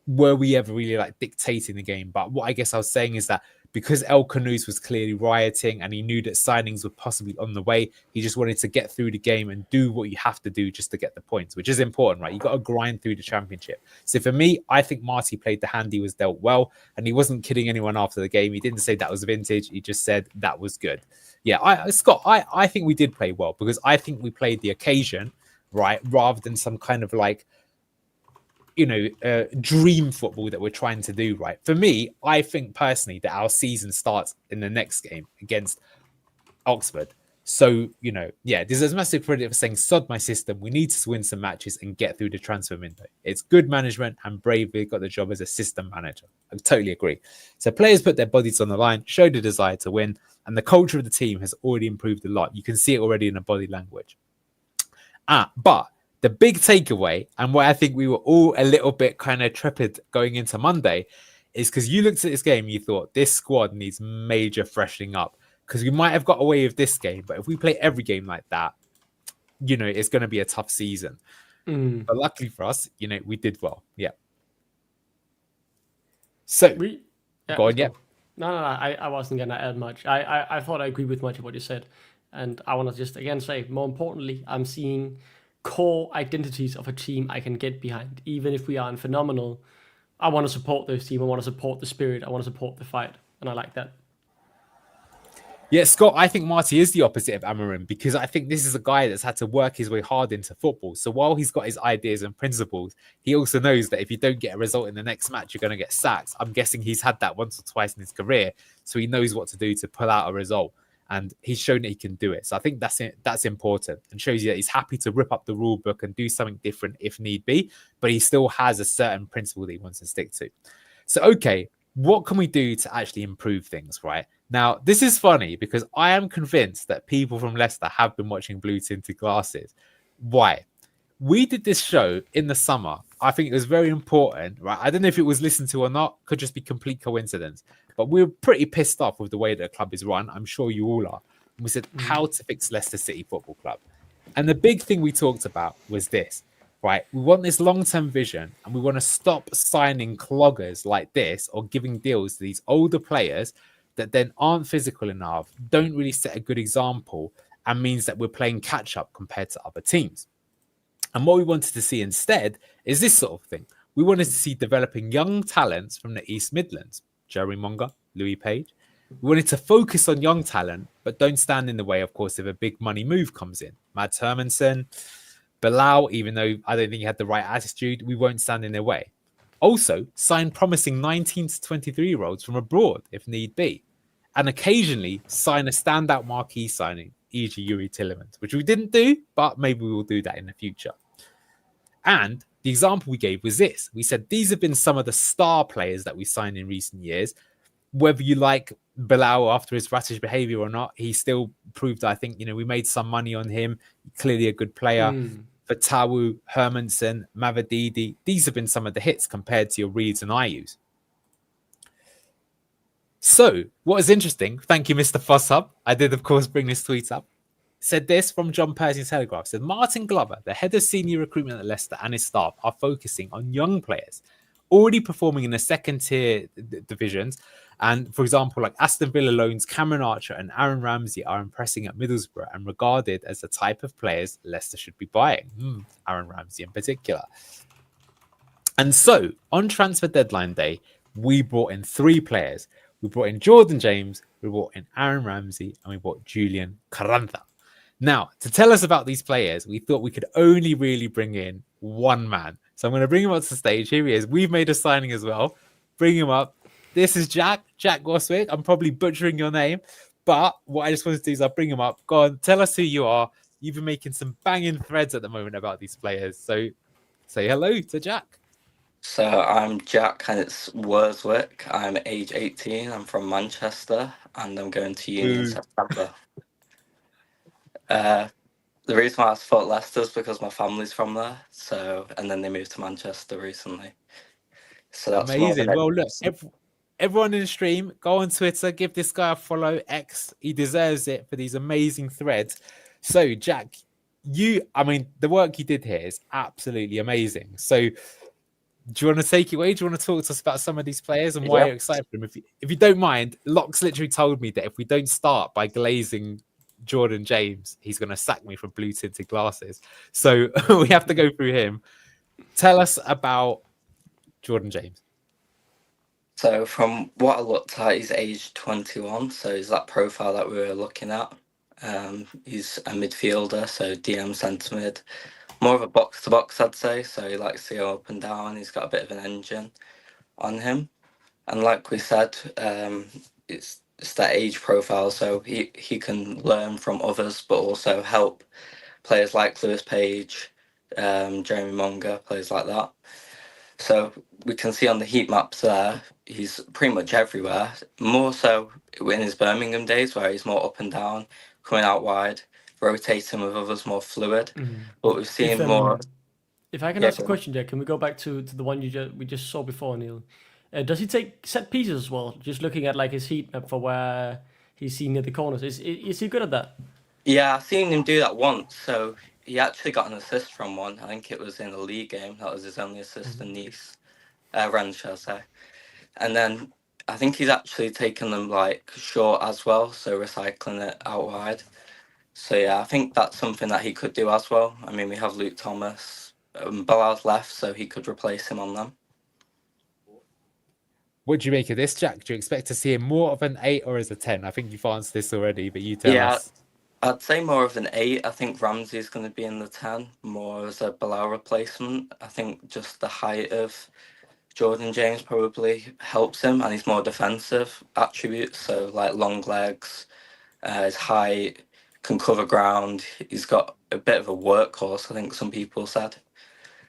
were we ever really dictating the game? But what I guess I was saying is that because El Canoes was clearly rioting and he knew that signings were possibly on the way, he just wanted to get through the game and do what you have to do just to get the points, which is important, right? You got to grind through the championship. So for me, I think Marty played the hand he was dealt well, and he wasn't kidding anyone after the game. He didn't say that was vintage. He just said that was good. Yeah, Scott, I think we did play well because I think we played the occasion, right? Rather than some kind of dream football that we're trying to do, right? For me, I think personally that our season starts in the next game against Oxford. So, there's a massive credit for saying, sod my system. We need to win some matches and get through the transfer window. It's good management and bravely got the job as a system manager. I totally agree. So players put their bodies on the line, showed a desire to win, and the culture of the team has already improved a lot. You can see it already in the body language. But the big takeaway, and why I think we were all a little bit kind of trepid going into Monday, is because you looked at this game, you thought this squad needs major freshening up. Because we might have got away with this game, but if we play every game like that, it's going to be a tough season. But luckily for us, we did well. Yeah. So, go on, yeah. No, I wasn't going to add much. I thought I agree with much of what you said. And I want to just again say, more importantly, I'm seeing core identities of a team I can get behind. Even if we aren't phenomenal, I want to support those teams. I want to support the spirit. I want to support the fight. And I like that. Yeah, Scott, I think Marty is the opposite of Amorim because I think this is a guy that's had to work his way hard into football. So while he's got his ideas and principles, he also knows that if you don't get a result in the next match, you're going to get sacked. I'm guessing he's had that once or twice in his career. So he knows what to do to pull out a result. And he's shown that he can do it. So I think that's important and shows you that he's happy to rip up the rule book and do something different if need be. But he still has a certain principle that he wants to stick to. So, okay, what can we do to actually improve things, right? Now, this is funny because I am convinced that people from Leicester have been watching Blue Tinted Glasses. Why? We did this show in the summer. I think it was very important, right? I don't know if it was listened to or not. Could just be complete coincidence. But we were pretty pissed off with the way that the club is run. I'm sure you all are. And we said, how to fix Leicester City Football Club. And the big thing we talked about was this, right? We want this long-term vision and we want to stop signing cloggers like this or giving deals to these older players that then aren't physical enough, don't really set a good example, and means that we're playing catch-up compared to other teams. And what we wanted to see instead is this sort of thing. We wanted to see developing young talents from the East Midlands, Jerry Monger, Louis Page. We wanted to focus on young talent, but don't stand in the way, of course, if a big money move comes in. Mads Hermansen, Bilal, even though I don't think he had the right attitude, we won't stand in their way. Also, sign promising 19 to 23-year-olds from abroad, if need be. And occasionally sign a standout marquee signing, e.g. Yuri Tillemans, which we didn't do, but maybe we will do that in the future. And the example we gave was this. We said these have been some of the star players that we signed in recent years. Whether you like Bilal after his ratish behaviour or not, he still proved, I think, we made some money on him. Clearly a good player. Fatawu, Hermansen, Mavadidi. These have been some of the hits compared to your Reeds and Ayus. So, what is interesting, thank you, Mr. Fosshub. I did, of course, bring this tweet up. Said this from John Percy's Telegraph. Said Martin Glover, the head of senior recruitment at Leicester, and his staff are focusing on young players already performing in the second tier divisions. And for example, like Aston Villa loans Cameron Archer and Aaron Ramsey are impressing at Middlesbrough and regarded as the type of players Leicester should be buying. Aaron Ramsey in particular. And so on transfer deadline day, we brought in 3 players. We brought in Jordan James, we brought in Aaron Ramsey, and we brought Julian Carranza. Now, to tell us about these players, we thought we could only really bring in one man. So I'm going to bring him up to the stage. Here he is. We've made a signing as well. Bring him up. This is Jack Goswick. I'm probably butchering your name, but what I just wanted to do is I'll bring him up. Go on, tell us who you are. You've been making some banging threads at the moment about these players. So say hello to Jack. So I'm Jack and it's Worswick. I'm age 18. I'm from Manchester and I'm going to uni in September. The reason why I thought Leicester is because my family's from there. So, and then they moved to Manchester recently. So that's amazing. Well, look, everyone in the stream, go on Twitter, give this guy a follow. X, he deserves it for these amazing threads. So, Jack, the work you did here is absolutely amazing. So, do you want to take it away? Do you want to talk to us about some of these players and why you're excited for them? If you don't mind, Locke's literally told me that if we don't start by glazing Jordan James, he's going to sack me for Blue Tinted Glasses. So we have to go through him. Tell us about Jordan James. So from what I looked at, he's age 21. So he's that profile that we were looking at. He's a midfielder, so DM centre mid. More of a box-to-box, I'd say. So he likes to go up and down. He's got a bit of an engine on him. And like we said, it's it's that age profile, so he can learn from others, but also help players like Lewis Page, Jeremy Munger, players like that. So we can see on the heat maps there, he's pretty much everywhere. More so in his Birmingham days, where he's more up and down, coming out wide, rotating with others, more fluid. But we've If seen more. if I can Yeah, ask a question there, can we go back to the one we just saw before, Neil? Does he take set pieces as well? Just looking at like his heat map for where he's seen near the corners, is he good at that? yeah, I've seen him do that once. So he actually got an assist from one. I think it was in a league game. That was his only assist in Nice, Rennes, shall I say. And then I think he's actually taken them like short as well, so recycling it out wide. So yeah, I think that's something that he could do as well. I mean, we have Luke Thomas, Bilal's left, so he could replace him on them. What do you make of this, Jack? Do you expect to see him more of an 8 or as a 10? I think you've answered this already, but you tell us. I'd say more of an 8. I think Ramsey's going to be in the 10, more as a Bilal replacement. I think just the height of Jordan James probably helps him, and he's more defensive attributes, so like long legs, his height, can cover ground. He's got a bit of a workhorse, I think some people said.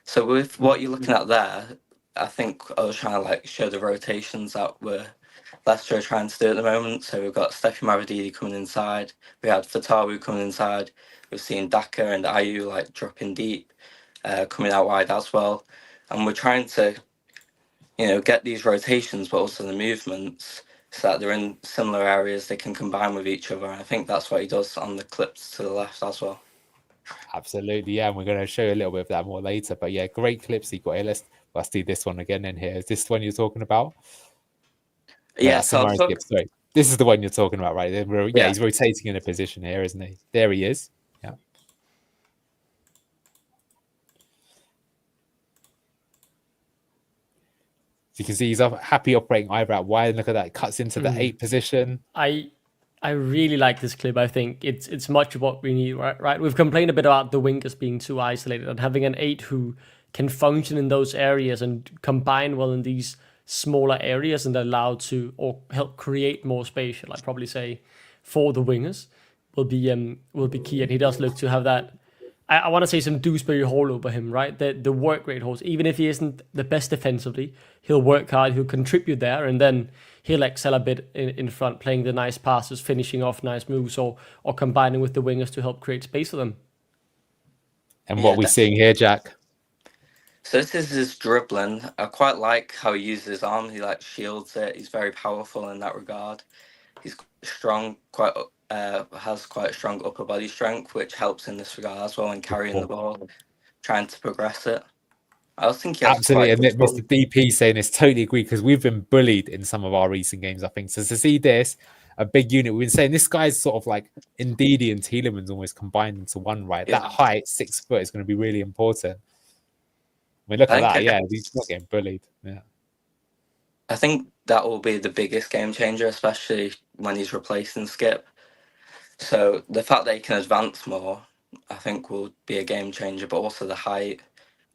So with what you're looking at there, I think I was trying to like show the rotations that Leicester are trying to do at the moment. So we've got Steffi Mavididi coming inside. We had Fatawu coming inside. We've seen Daka and Ayu like dropping deep, coming out wide as well. And we're trying to, get these rotations, but also the movements, so that they're in similar areas, they can combine with each other. And I think that's what he does on the clips to the left as well. Absolutely, yeah. And we're going to show you a little bit of that more later. But yeah, great clips he got here. Let's do this one again in here. Is this the one you're talking about? Yeah, Sorry. This is the one you're talking about, right? Yeah, he's rotating in a position here, isn't he? There he is. Yeah. So you can see he's happy operating either out wide. And look at that, it cuts into the 8 position. I really like this clip. I think it's much of what we need, right? We've complained a bit about the wingers being too isolated, and having an 8 who can function in those areas and combine well in these smaller areas and allow to or help create more space, I'd probably say, for the wingers will be key. And he does look to have that. I want to say some Dewsbury Hall over him, right? The work rate horse. Even if he isn't the best defensively, he'll work hard, he'll contribute there, and then he'll excel a bit in front, playing the nice passes, finishing off nice moves, or combining with the wingers to help create space for them. And what we're seeing here, Jack? So this is his dribbling. I quite like how he uses his arm. He like shields it. He's very powerful in that regard. He's strong, has quite strong upper body strength, which helps in this regard as well in carrying the ball, trying to progress it. I was thinking absolutely, and Mr. DP saying this, totally agree, because we've been bullied in some of our recent games, I think. So to see this, a big unit, we've been saying this guy's sort of like Ndidi and Tielemans almost combined into one, right? Yeah. That height, 6 foot, is going to be really important. I mean, look at that. Yeah, he's not getting bullied. Yeah. I think that will be the biggest game changer, especially when he's replacing Skip. So the fact that he can advance more, I think, will be a game changer, but also the height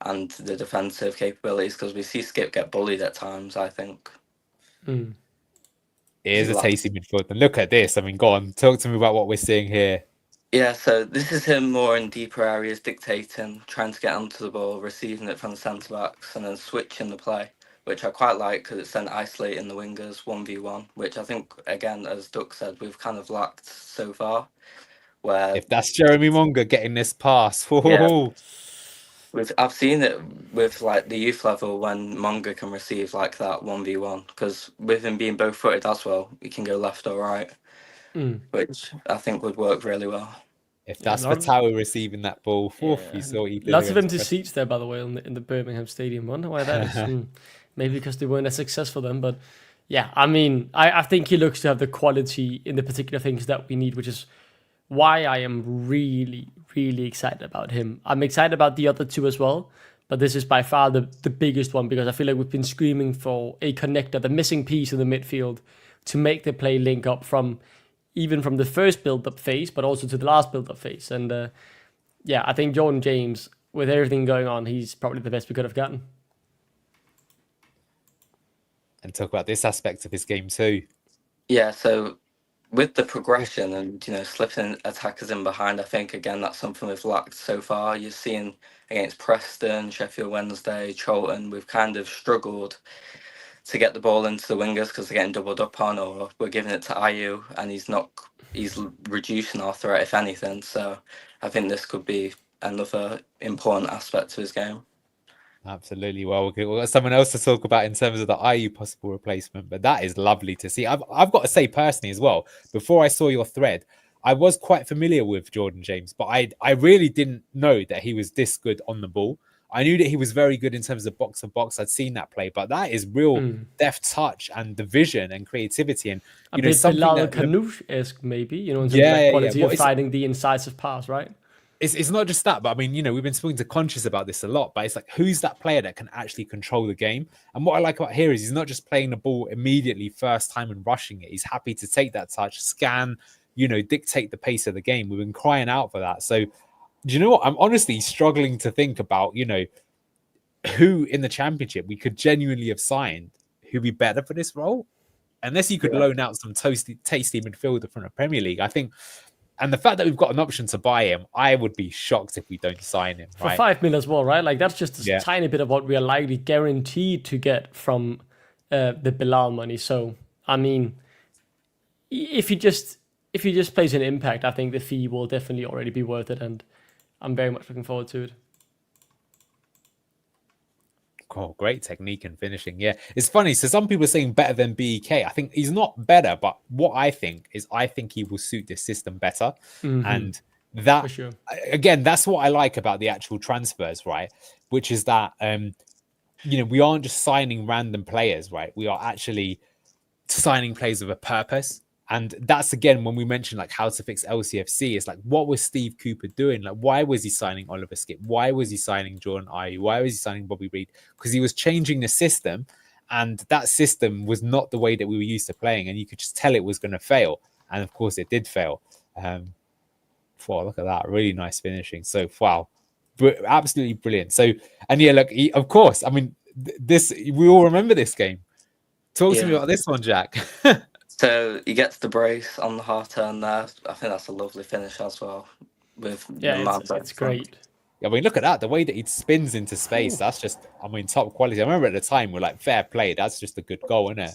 and the defensive capabilities, because we see Skip get bullied at times, I think. It is a tasty midfield. And look at this. I mean, go on, talk to me about what we're seeing here. Yeah, so this is him more in deeper areas, dictating, trying to get onto the ball, receiving it from the centre-backs, and then switching the play, which I quite like, because it's then isolating the wingers 1v1, which I think, again, as Duck said, we've kind of lacked so far. Where if that's Jeremy Munger getting this pass, I've seen it with like the youth level when Munger can receive like that 1v1, because with him being both footed as well, he can go left or right, which I think would work really well. If that's Fatawu receiving that ball, you saw he did. Lots of empty seats there, by the way, in the Birmingham Stadium. Wonder why that is. Maybe because they weren't as successful then, but yeah, I mean, I think he looks to have the quality in the particular things that we need, which is why I am really, really excited about him. I'm excited about the other two as well, but this is by far the biggest one, because I feel like we've been screaming for a connector, the missing piece in the midfield to make the play link up even from the first build-up phase, but also to the last build-up phase. And yeah, I think Jordan James, with everything going on, he's probably the best we could have gotten. And talk about this aspect of his game too. Yeah, so with the progression and slipping attackers in behind, I think again that's something we've lacked so far. You're seeing against Preston, Sheffield Wednesday, Charlton, we've kind of struggled to get the ball into the wingers because they're getting doubled up on, or we're giving it to Ayew and he's reducing our threat if anything. So I think this could be another important aspect to his game. Absolutely. Well, we've got someone else to talk about in terms of the IU possible replacement, but that is lovely to see. I've got to say personally as well, before I saw your thread, I was quite familiar with Jordan James, but I really didn't know that he was this good on the ball. I knew that he was very good in terms of box to box. I'd seen that play, but that is real deft touch and the vision and creativity. And a bit something Bilal that Kanoush-esque, maybe, in terms of like quality of finding the incisive pass, right? It's not just that, but I mean, we've been speaking to Conscious about this a lot, but it's like, who's that player that can actually control the game? And what I like about here is he's not just playing the ball immediately first time and rushing it. He's happy to take that touch, scan, dictate the pace of the game. We've been crying out for that. So, do you know what? I'm honestly struggling to think about, who in the championship we could genuinely have signed who'd be better for this role. Unless you could loan out some tasty midfielder from the Premier League, I think. And the fact that we've got an option to buy him, I would be shocked if we don't sign him. For 5 million as well, right? Like that's just a tiny bit of what we are likely guaranteed to get from the Bilal money. So I mean, if he just plays an impact, I think the fee will definitely already be worth it, and I'm very much looking forward to it. Oh, great technique and finishing. Yeah, it's funny. So some people are saying better than BEK. I think he's not better, but what I think he will suit this system better. And that, sure. Again, that's what I like about the actual transfers, right? Which is that, we aren't just signing random players, right? We are actually signing players with a purpose. And that's, again, when we mentioned like how to fix LCFC, it's like, what was Steve Cooper doing? Like, why was he signing Oliver Skip? Why was he signing Jordan Ayew? Why was he signing Bobby Reid? Because he was changing the system, and that system was not the way that we were used to playing, and you could just tell it was going to fail. And of course, it did fail. Wow, look at that. Really nice finishing. So, wow. Absolutely brilliant. So, and yeah, look, of course, I mean, we all remember this game. Talk to me about this one, Jack. So he gets the brace on the half turn there. I think that's a lovely finish as well. It's great. Yeah, I mean, look at that. The way that he spins into space, that's just, I mean, top quality. I remember at the time, we're like, fair play. That's just a good goal, isn't it?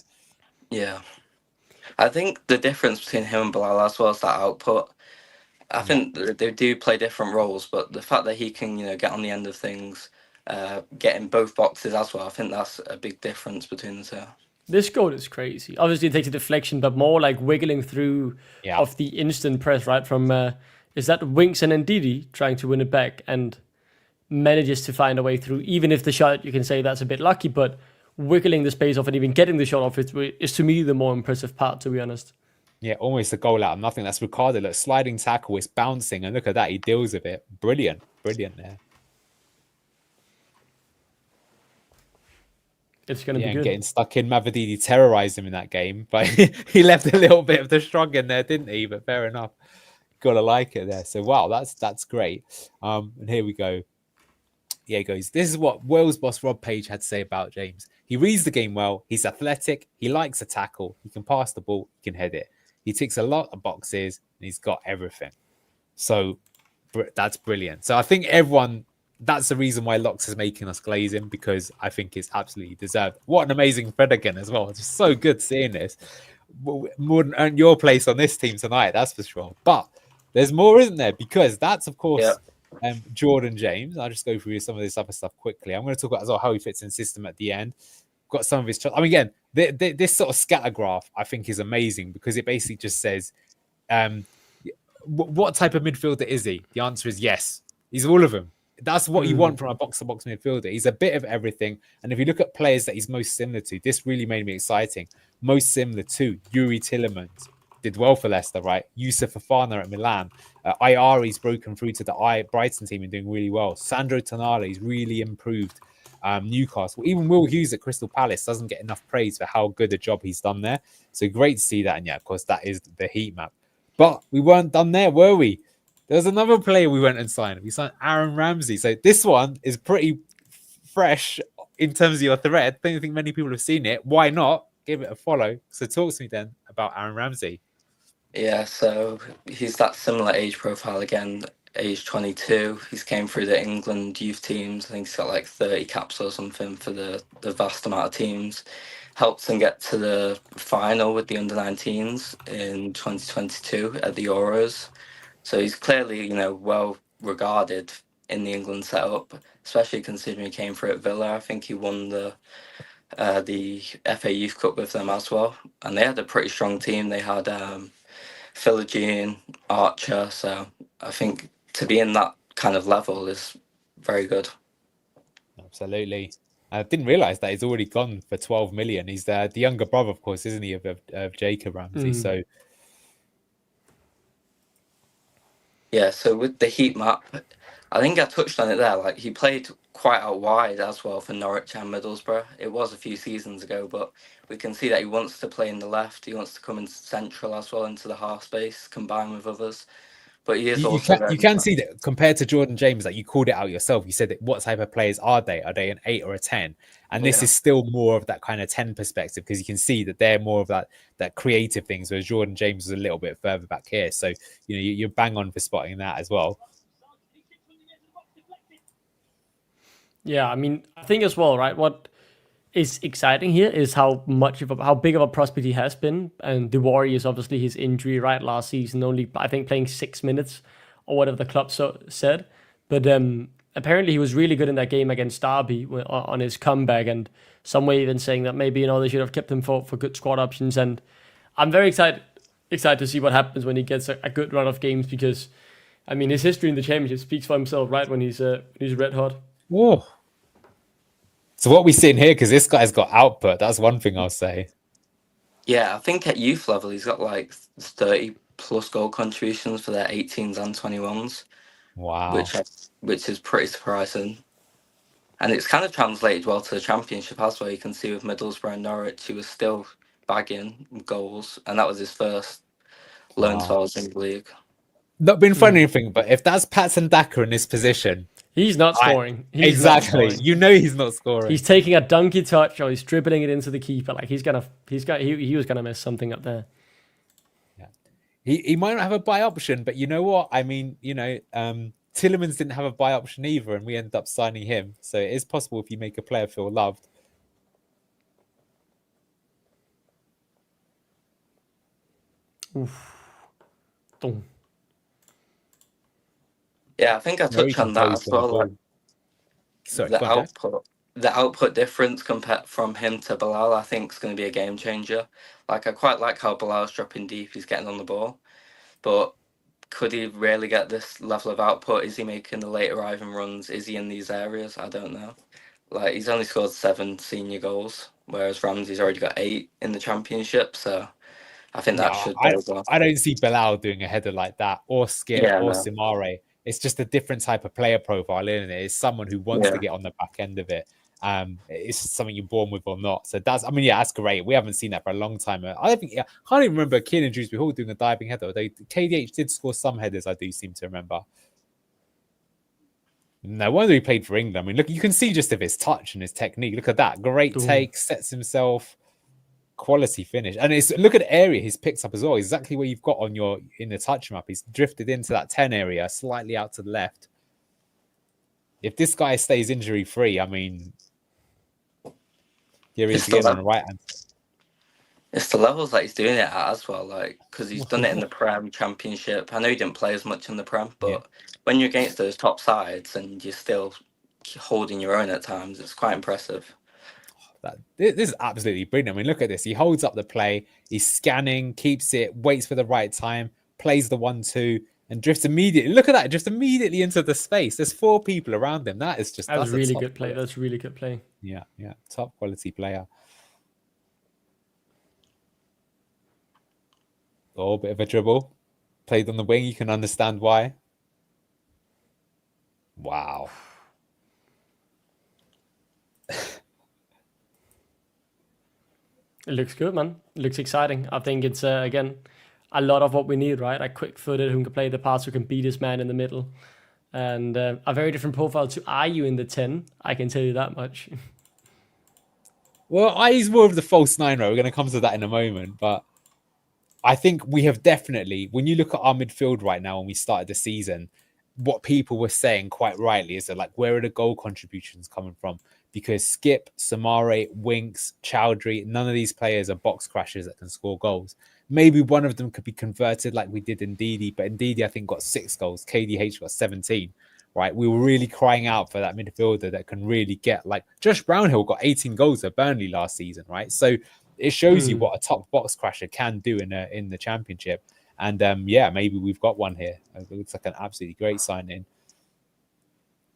Yeah. I think the difference between him and Bilal as well is that output. I think they do play different roles, but the fact that he can, get on the end of things, get in both boxes as well, I think that's a big difference between the two. This goal is crazy. Obviously, it takes a deflection, but more like wiggling through of the instant press, right? From, is that Winks and Ndidi trying to win it back and manages to find a way through, even if the shot, you can say that's a bit lucky, but wiggling the space off and even getting the shot off is to me the more impressive part, to be honest. Yeah, almost a goal out of nothing. That's Ricardo. Look, sliding tackle, it's bouncing, and look at that. He deals with it. Brilliant there. It's going to be good. Getting stuck in. Mavididi terrorized him in that game, but he left a little bit of the shrug in there, didn't he? But fair enough. Gotta like it there. So wow, that's great. And here we go. Yeah, he goes, this is what Wales boss Rob Page had to say about James. He reads the game well. He's athletic. He likes a tackle. He can pass the ball. He can head it. He ticks a lot of boxes, and he's got everything. So that's brilliant. So I think that's the reason why Locks is making us glaze him, because I think it's absolutely deserved. What an amazing thread again as well. It's just so good seeing this. More than earn your place on this team tonight, that's for sure. But there's more, isn't there? Because that's, of course, Jordan James. I'll just go through some of this other stuff quickly. I'm going to talk about as well how he fits in the system at the end. Got some of his... I mean, again, this sort of scatter graph, I think, is amazing because it basically just says, what type of midfielder is he? The answer is yes. He's all of them. That's what you want from a box-to-box midfielder. He's a bit of everything. And if you look at players that he's most similar to, this really made me exciting. Most similar to Yuri Tillemans. Did well for Leicester, right? Yusuf Fofana at Milan. Ayari's broken through to the Brighton team and doing really well. Sandro Tonali's really improved Newcastle. Even Will Hughes at Crystal Palace doesn't get enough praise for how good a job he's done there. So great to see that. And yeah, of course, that is the heat map. But we weren't done there, were we? There's another player we went and signed. We signed Aaron Ramsey. So this one is pretty fresh in terms of your thread. Don't think many people have seen it. Why not? give it a follow. So talk to me then about Aaron Ramsey. Yeah, so he's that similar age profile again, age 22. He's came through the England youth teams. I think he's got like 30 caps or something for the vast amount of teams. Helped them get to the final with the under-19s in 2022 at the Euros. So he's clearly, well regarded in the England setup, especially considering he came through at Villa. I think he won the FA Youth Cup with them as well. And they had a pretty strong team. They had Philogene, Archer. So I think to be in that kind of level is very good. Absolutely. I didn't realise that he's already gone for 12 million. He's the younger brother, of course, isn't he, of Jacob Ramsey? So yeah, so with the heat map, I think I touched on it there. Like he played quite out wide as well for Norwich and Middlesbrough. It was a few seasons ago, but we can see that he wants to play in the left. He wants to come in central as well into the half space, combine with others. But he is you can see that compared to Jordan James, like you called it out yourself. You said that what type of players are they? Are they an 8 or a 10? And this is still more of that kind of 10 perspective, because you can see that they're more of that creative things, whereas Jordan James is a little bit further back here. So you're bang on for spotting that as well. Yeah, I mean, I think as well, right? What is exciting here is how big of a prospect he has been, and the worry is obviously his injury. Right, last season only I think playing 6 minutes or whatever the club said, but apparently he was really good in that game against Derby on his comeback, and some way even saying that maybe they should have kept him for good squad options. And I'm very excited to see what happens when he gets a good run of games, because I mean his history in the Championship speaks for himself, right? When he's red hot. Whoa. So what we seeing here, because this guy's got output, that's one thing I'll say. Yeah, I think at youth level he's got like 30 plus goal contributions for their 18s and 21s. Wow. Which is pretty surprising. And it's kind of translated well to the Championship as well. You can see with Middlesbrough and Norwich, he was still bagging goals, and that was his first loan spell in the league. Not been funny anything, but if that's Patson Daka in this position, he's not scoring. Exactly. He's not scoring. He's taking a donkey touch, or he's dribbling it into the keeper. Like he was gonna mess something up there. Yeah. He might not have a buy option, but you know what? I mean, Tillemans didn't have a buy option either, and we ended up signing him. So it is possible if you make a player feel loved. Oof. Boom. Yeah, I think I touched on that as well. Like, the output difference compared from him to Bilal, I think, is going to be a game changer. Like I quite like how Bilal's dropping deep, he's getting on the ball, but could he really get this level of output? Is he making the late arriving runs? Is he in these areas? I don't know. Like he's only scored 7 senior goals, whereas Ramsey's already got 8 in the Championship. So I think that should. I don't see Bilal doing a header like that, or Skip, or Simare. It's just a different type of player profile, isn't it? It's someone who wants to get on the back end of it. It's something you're born with or not. So that's great. We haven't seen that for a long time. I can't even remember Kieran Dewsbury Hall doing a diving header. KDH did score some headers, I do seem to remember. No wonder he played for England. I mean, look, you can see just of his touch and his technique. Look at that. Great take, sets himself. Quality finish. And look at the area he's picked up as well. Exactly where you've got in the touch map. He's drifted into that 10 area, slightly out to the left. If this guy stays injury free, I mean, here he is again on the right hand. It's the levels that he's doing it at as well, like because he's done it in the Prem Championship. I know he didn't play as much in the Prem, but when you're against those top sides and you're still holding your own at times, it's quite impressive. This is absolutely brilliant. I mean, look at this. He holds up the play. He's scanning, keeps it, waits for the right time, plays the 1-2, and drifts immediately. Look at that. Just immediately into the space. There's 4 people around him. That's really good play. That's really good play. Yeah. Top quality player. Oh, bit of a dribble. Played on the wing. You can understand why. Wow. It looks good, man. It looks exciting. I think it's, again, a lot of what we need, right? A quick-footed who can play the pass, who can beat his man in the middle. And a very different profile to Ayew in the 10, I can tell you that much. Well, he's more of the false nine, right? We're going to come to that in a moment, but I think we have definitely, when you look at our midfield right now, when we started the season, what people were saying quite rightly is that, like, where are the goal contributions coming from? Because Skip, Samare, Winks, Chowdhury, none of these players are box crashers that can score goals. Maybe one of them could be converted like we did in Ndidi, but Ndidi, I think, got 6 goals. KDH got 17, right? We were really crying out for that midfielder that can really get, like, Josh Brownhill got 18 goals at Burnley last season, right? So it shows you what a top box crasher can do in the championship. And yeah, maybe we've got one here. It looks like an absolutely great signing.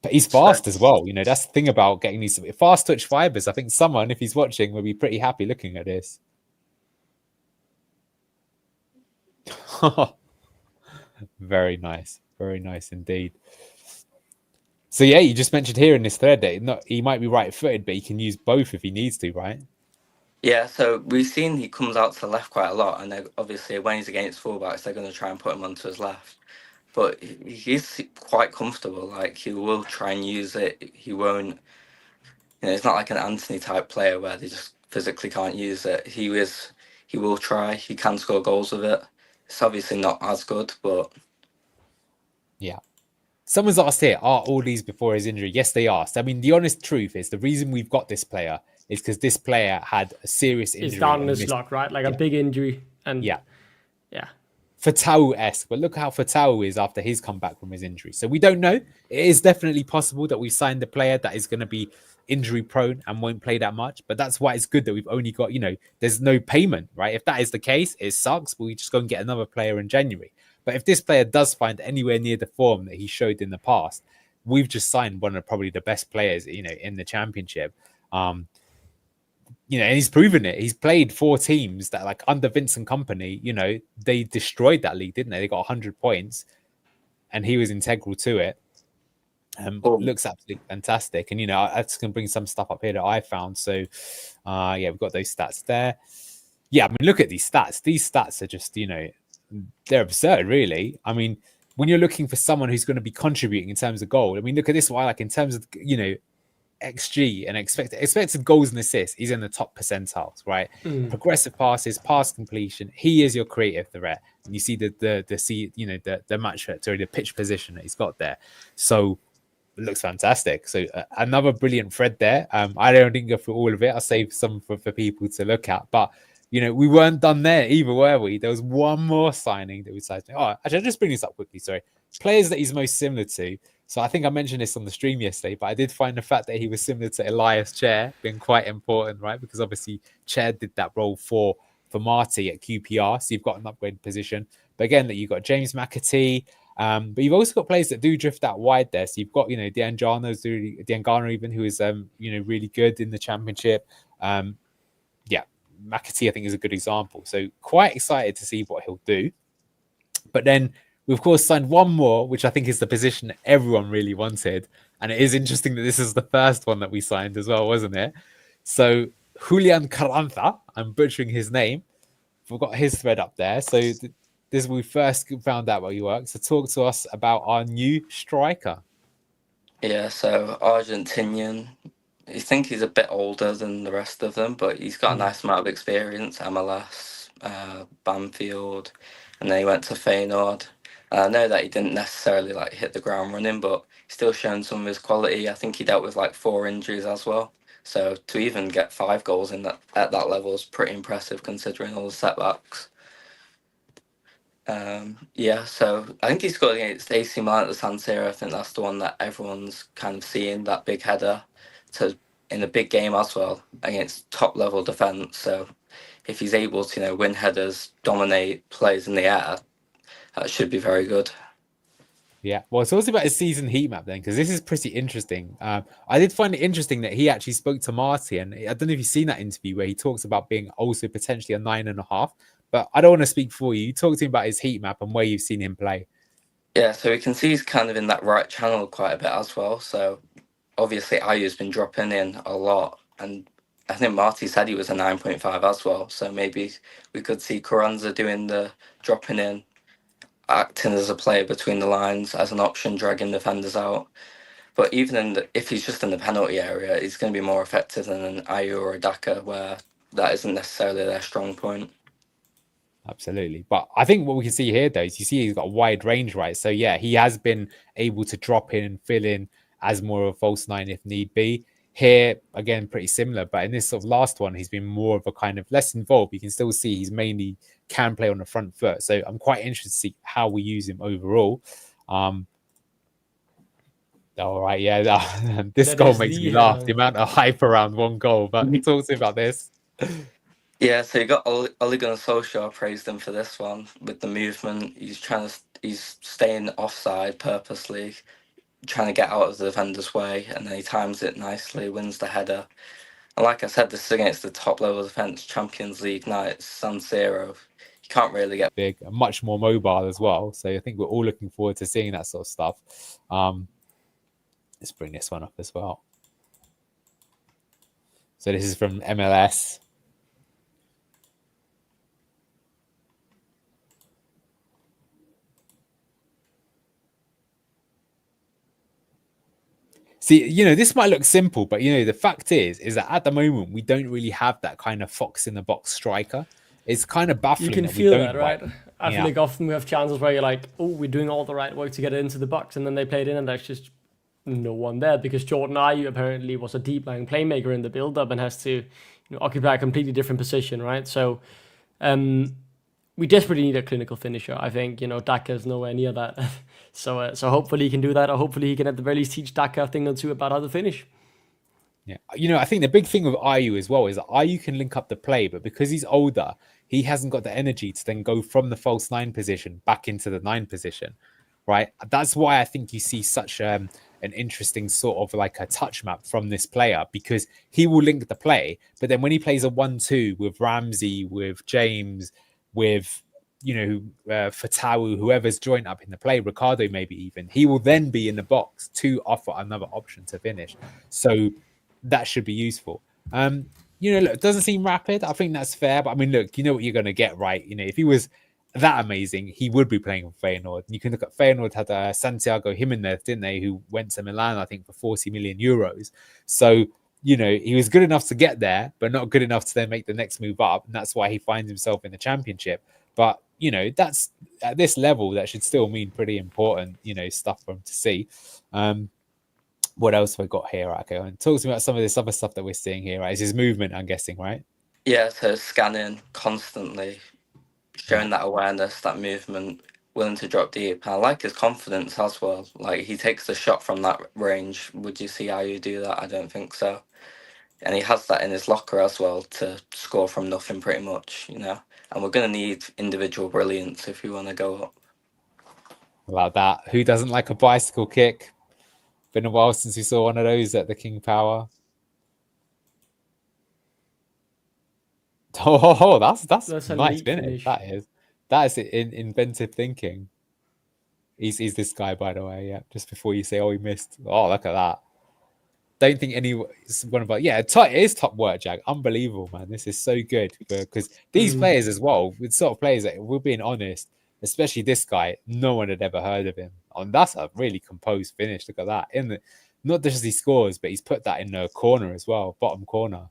But he's fast as well. You know, that's the thing about getting these fast touch fibers. I think someone, if he's watching, will be pretty happy looking at this. Very nice. Very nice indeed. So yeah, you just mentioned here in this thread that he might be right-footed, but he can use both if he needs to, right? Yeah, so we've seen he comes out to the left quite a lot, and obviously when he's against fullbacks, they're going to try and put him onto his left. But he's quite comfortable. Like, he will try and use it. He won't. It's not like an Anthony type player where they just physically can't use it. He is. He will try. He can score goals with it. It's obviously not as good, but yeah. Someone's asked here, are all these before his injury? Yes, they are. So, I mean, the honest truth is the reason we've got this player is because this player had a serious injury. He's down in his luck, right? Like a big injury. And yeah. Fatau-esque, but look how Fatau is after his comeback from his injury. So we don't know. It is definitely possible that we signed a player that is going to be injury prone and won't play that much. But that's why it's good that we've only got, there's no payment, right? If that is the case, it sucks, but we just go and get another player in January. But if this player does find anywhere near the form that he showed in the past, we've just signed one of probably the best players, in the championship. And he's proven it. He's played 4 teams that, like, under Vincent Kompany, they destroyed that league, didn't they? They got 100 points, and he was integral to it. Looks absolutely fantastic. And, I just going to bring some stuff up here that I found. So, we've got those stats there. Yeah, I mean, look at these stats. These stats are just, they're absurd, really. I mean, when you're looking for someone who's going to be contributing in terms of goal, I mean, look at this one, like in terms of, XG and expected goals and assists, he's in the top percentiles, right? Progressive passes, pass completion, he is your creative threat. And you see the pitch position that he's got there. So it looks fantastic. So another brilliant thread there. I don't go through all of it. I'll save some for people to look at. But we weren't done there either, were we? There was one more signing that we decided. Oh, actually, I'll just bring this up quickly. Sorry. Players that he's most similar to. So I think I mentioned this on the stream yesterday, but I did find the fact that he was similar to Elias Chair being quite important, right? Because obviously Chair did that role for Marty at QPR. So you've got an upgraded position. But again, that you've got James McAtee. But you've also got players that do drift out wide there. So you've got, Diangana even, who is, really good in the championship. McAtee, I think, is a good example. So quite excited to see what he'll do. But then we, of course, signed one more, which I think is the position that everyone really wanted. And it is interesting that this is the first one that we signed as well, wasn't it? So Julian Carranza, I'm butchering his name. We've got his thread up there. So this is when we first found out where he works. So talk to us about our new striker. Yeah, so Argentinian. I think he's a bit older than the rest of them, but he's got a nice amount of experience. MLS, Banfield, and then he went to Feyenoord. I know that he didn't necessarily hit the ground running, but he's still shown some of his quality. I think he dealt with 4 injuries as well. So to even get 5 goals at that level is pretty impressive considering all the setbacks. So I think he scored against AC Milan at the San Siro. I think that's the one that everyone's kind of seeing, that big header in a big game as well against top level defense. So if he's able to win headers, dominate plays in the air, that should be very good. Yeah, well, it's also about his season heat map then, because this is pretty interesting. I did find it interesting that he actually spoke to Marty, and I don't know if you've seen that interview where he talks about being also potentially a 9.5. But I don't want to speak for you. You talk to him about his heat map and where you've seen him play. Yeah, so we can see he's kind of in that right channel quite a bit as well. So obviously Ayu's been dropping in a lot, and I think Marty said he was a 9.5 as well. So maybe we could see Carranza doing the dropping in, acting as a player between the lines as an option, dragging defenders out. But even if he's just in the penalty area, he's going to be more effective than an Ayew or a Daka, where that isn't necessarily their strong point. Absolutely. But I think what we can see here, though, is you see he's got a wide range, right? So, yeah, he has been able to drop in and fill in as more of a false nine if need be. Here, again, pretty similar. But in this sort of last one, he's been more of a kind of less involved. You can still see he's mainly can play on the front foot. So I'm quite interested to see how we use him overall. All right, yeah. This That goal is makes the me laugh. header. The amount of hype around one goal. But talk to me about this. Yeah, so you got Ole Gunnar Solskjaer praised him for this one with the movement. He's staying offside purposely, trying to get out of the defender's way, and then he times it nicely, wins the header. And like I said, this is against the top level defense, Champions League night, San Siro. You can't really get big and much more mobile as well. So I think we're all looking forward to seeing that sort of stuff. Let's bring this one up as well. So this is from MLS. See, this might look simple, but the fact is that at the moment we don't really have that kind of fox in the box striker. It's kind of baffling. You can that feel we don't, that, right? I feel like often we have chances where you're like, oh, we're doing all the right work to get it into the box, and then they play it in, and there's just no one there because Jordan Ayew apparently was a deep lying playmaker in the build up and has to occupy a completely different position, right? So we desperately need a clinical finisher. I think Daka is nowhere near that. So hopefully he can do that, or hopefully he can at the very least teach Daka a thing or two about how to finish. Yeah, I think the big thing with Ayew as well is that Ayew can link up the play, but because he's older, he hasn't got the energy to then go from the false nine position back into the 9 position, right? That's why I think you see such an interesting sort of like a touch map from this player, because he will link the play, but then when he plays a 1-2 with Ramsey, with James, with Fatawu, whoever's joined up in the play, Ricardo maybe even, he will then be in the box to offer another option to finish. So that should be useful. Look, it doesn't seem rapid. I think that's fair. But I mean, look, you know what you're going to get, right? If he was that amazing, he would be playing for Feyenoord. You can look at Feyenoord had Santiago Jimenez, didn't they? Who went to Milan, I think, for 40 million euros. So, he was good enough to get there, but not good enough to then make the next move up. And that's why he finds himself in the championship. But, that's at this level, that should still mean pretty important, stuff for him to see. What else have I got here? Okay, and talk to me about some of this other stuff that we're seeing here. Right, is his movement? I'm guessing, right? Yeah, so scanning constantly, showing that awareness, that movement, willing to drop deep. And I like his confidence as well. Like he takes the shot from that range. Would you see Ayew do that? I don't think so. And he has that in his locker as well to score from nothing, pretty much. And we're going to need individual brilliance if we want to go up. Like that. Who doesn't like a bicycle kick? Been a while since we saw one of those at the King Power. Oh, that's a nice neat finish. finish. That is inventive thinking. He's this guy, by the way. Yeah, just before you say, "Oh, he missed." Oh, look at that. Don't think one about. Yeah, it is top work, Jack. Unbelievable, man. This is so good because these players as well, with sort of players that we're being honest, especially this guy, no one had ever heard of him. And that's a really composed finish. Look at that. Not just he scores, but he's put that in the corner as well, bottom corner.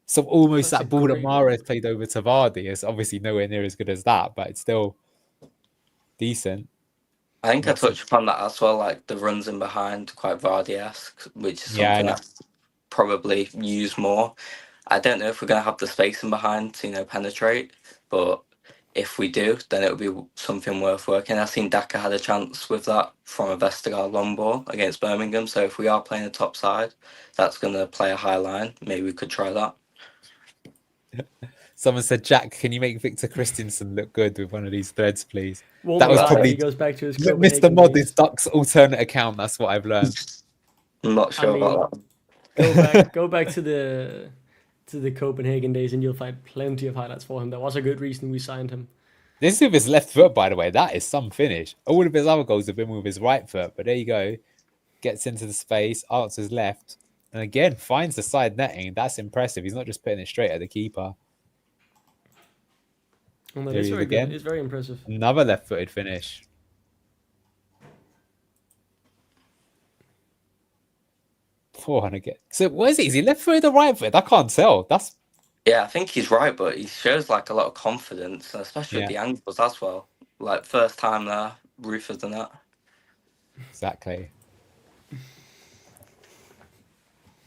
So almost That's that ball that great Mahrez played over to Vardy is obviously nowhere near as good as that, but it's still decent. I think I touched upon that as well, like the runs in behind, quite Vardy-esque, which is something I probably use more. I don't know if we're going to have the space in behind to, penetrate, but if we do, then it would be something worth working. I've seen Daka had a chance with that from a Vestergaard long ball against Birmingham, so if we are playing a top side, that's going to play a high line. Maybe we could try that. Someone said, Jack, can you make Victor Christensen look good with one of these threads, please? Well, that was probably he goes back to his Mr. Mod is Duck's alternate account. That's what I've learned. I'm not sure about that. Go back to the Copenhagen days, and you'll find plenty of highlights for him. That was a good reason we signed him. This is with his left foot, by the way. That is some finish. All of his other goals have been with his right foot, but there you go. Gets into the space, answers left, and again finds the side netting. That's impressive. He's not just putting it straight at the keeper. Oh, that is very good. It's very impressive. Another left-footed finish. forehand again. So what is it? Is he left foot or right foot? I can't tell. That's Yeah, I think he's right, but he shows like a lot of confidence, especially with yeah, the angles as well. Like first time there, Rufus and that. exactly.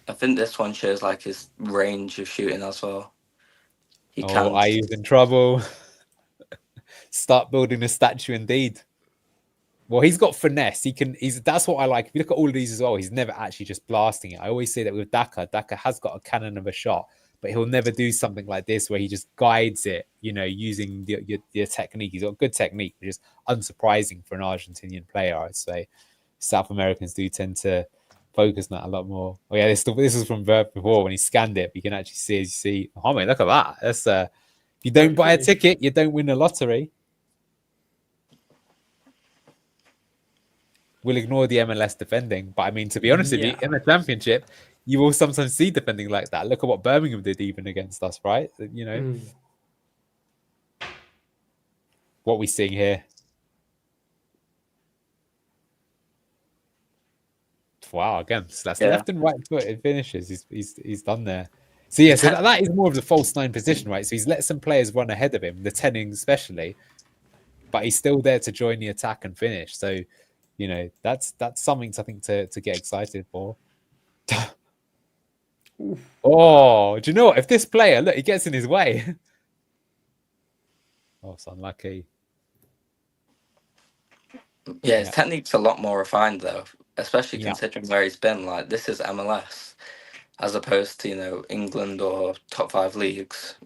I think this one shows like his range of shooting as well. He Oh, can. Ayu's in trouble. Start building a statue indeed. Well, he's got finesse. That's what I like. If you look at all of these as well, he's never actually just blasting it. I always say that with Daka has got a cannon of a shot, but he'll never do something like this where he just guides it, using your technique. He's got good technique, which is unsurprising for an Argentinian player, I'd say. South Americans do tend to focus on that a lot more. Oh yeah, this is from Verb before when he scanned it. You can actually see, as you see, oh man, look at that. That's if you don't buy a ticket, you don't win the lottery. We'll ignore the MLS defending, but I mean, to be honest with you, in the Championship, you will sometimes see defending like that. Look at what Birmingham did even against us, right? What we're seeing here. Wow, again, so that's left and right foot. It finishes. He's done there. So yeah, so that is more of the false nine position, right? So he's let some players run ahead of him, the 10ing especially, but he's still there to join the attack and finish. So, that's something I think to get excited for. Oh, do you know what? If this player, look, he gets in his way. Oh, it's unlucky. Yeah, his technique's a lot more refined though, especially considering where he's been. Like this is MLS, as opposed to England or top 5 leagues.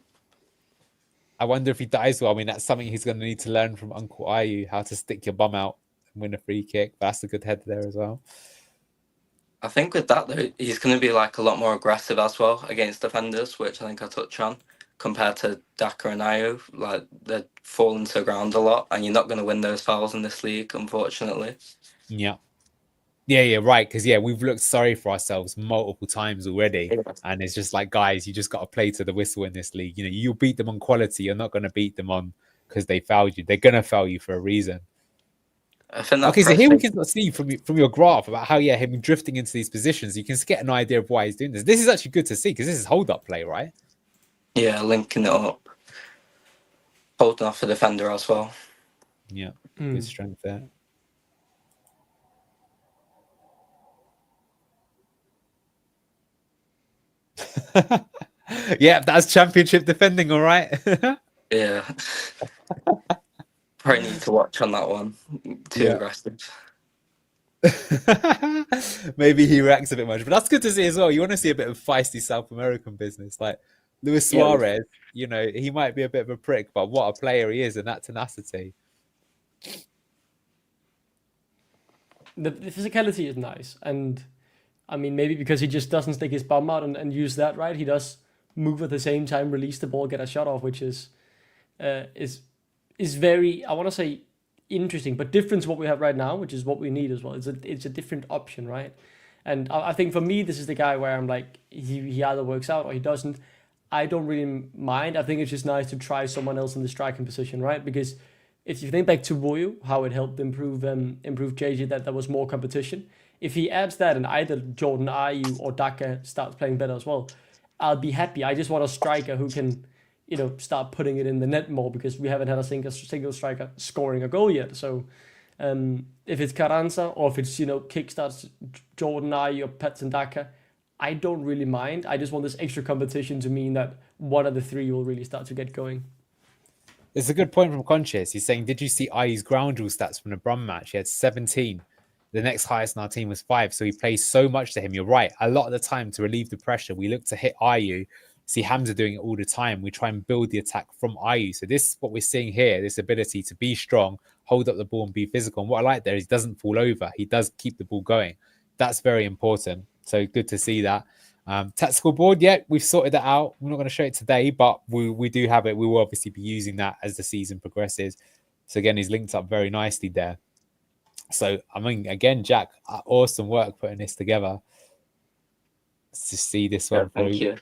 I wonder if he dies well. I mean, that's something he's going to need to learn from Uncle Ayu, how to stick your bum out and win a free kick. That's a good head there as well. I think with that though, he's going to be like a lot more aggressive as well against defenders, which I think I touch on. Compared to Daka and Ayu, like they're falling to the ground a lot, and you're not going to win those fouls in this league, unfortunately. Yeah, right. Because we've looked sorry for ourselves multiple times already, and it's just like, guys, you just got to play to the whistle in this league. You'll beat them on quality. You're not going to beat them on because they fouled you. They're going to foul you for a reason. I think okay, so here we can see from your graph about how him drifting into these positions. You can get an idea of why he's doing this. This is actually good to see because this is hold up play, right? Yeah, linking it up. Holding off the defender as well. Yeah, good strength there. Yeah, that's Championship defending, all right? Yeah. Probably need to watch on that one. Too aggressive. Maybe he reacts a bit much, but that's good to see as well. You want to see a bit of feisty South American business, like Luis Suarez. He might be a bit of a prick, but what a player he is, and that tenacity. The physicality is nice, and I mean maybe because he just doesn't stick his bum out and use that, right? He does move at the same time, release the ball, get a shot off, which is very, I want to say, interesting, but different to what we have right now, which is what we need as well. It's a different option, right? And I think for me, this is the guy where I'm like, he either works out or he doesn't. I don't really mind. I think it's just nice to try someone else in the striking position, right? Because if you think back to Woyo, how it helped improve JJ, that there was more competition. If he adds that and either Jordan Ayew or Daka starts playing better as well, I'll be happy. I just want a striker who can, start putting it in the net more, because we haven't had a single striker scoring a goal yet. So if it's Carranza or if it's, kickstarts Jordan Ayew or Patson Daka, I don't really mind. I just want this extra competition to mean that one of the three will really start to get going. It's a good point from Conscious. He's saying, did you see Ayu's ground rule stats from the Brum match? He had 17. The next highest in our team was 5. So he plays so much to him. You're right. A lot of the time, to relieve the pressure, we look to hit Ayew. See Hamza doing it all the time. We try and build the attack from Ayew. So this is what we're seeing here, this ability to be strong, hold up the ball and be physical. And what I like there is he doesn't fall over. He does keep the ball going. That's very important. So good to see that. Tactical board, we've sorted that out. We're not going to show it today, but we do have it. We will obviously be using that as the season progresses. So again, he's linked up very nicely there. So, I mean, again, Jack, awesome work putting this together. Let's just see this one. Thank you.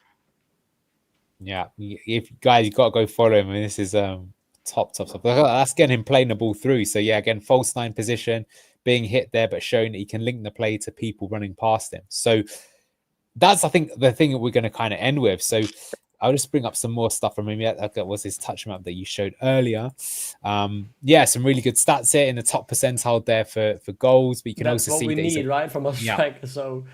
Yeah, if guys, you got to go follow him. I mean, this is top. That's getting him playing the ball through. So, again, false 9 position, being hit there, but showing that he can link the play to people running past him. So, that's, I think, the thing that we're going to kind of end with. So I'll just bring up some more stuff from him. That was his touch map that you showed earlier. Yeah, some really good stats here in the top percentile there for goals. But you can That's also what see we that need, right, from a striker. So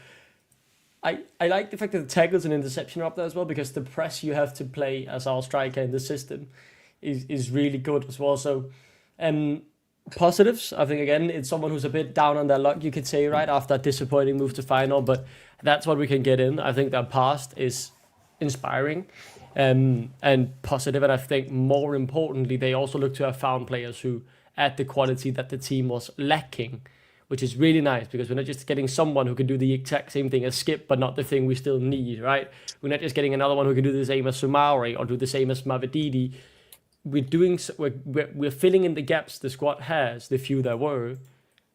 I like the fact that the tackles and interception are up there as well, because the press you have to play as our striker in the system is really good as well. So positives, I think, again, it's someone who's a bit down on their luck, you could say, right, after a disappointing move to final, but that's what we can get in. I think their past is inspiring and positive, and I think more importantly, they also look to have found players who add the quality that the team was lacking, which is really nice, because we're not just getting someone who can do the exact same thing as Skip, but not the thing we still need, right? We're not just getting another one who can do the same as Soumaré or do the same as Mavididi. We're filling in the gaps the squad has, the few there were,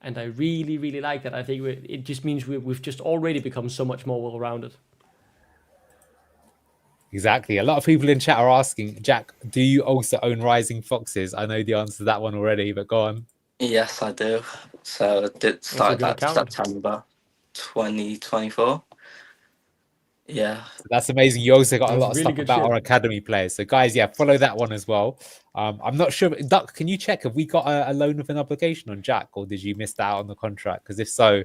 and I really, really like that. I think it just means we've just already become so much more well-rounded. Exactly. A lot of people in chat are asking, Jack, do you also own Rising Foxes? I know the answer to that one already, but go on. Yes, I do. So I did start that September 2024. Yeah. That's amazing. You also got a lot of really stuff about our academy players. So guys, yeah, follow that one as well. I'm not sure, Duck, can you check, have we got a loan with an obligation on Jack, or did you miss that out on the contract? Because if so,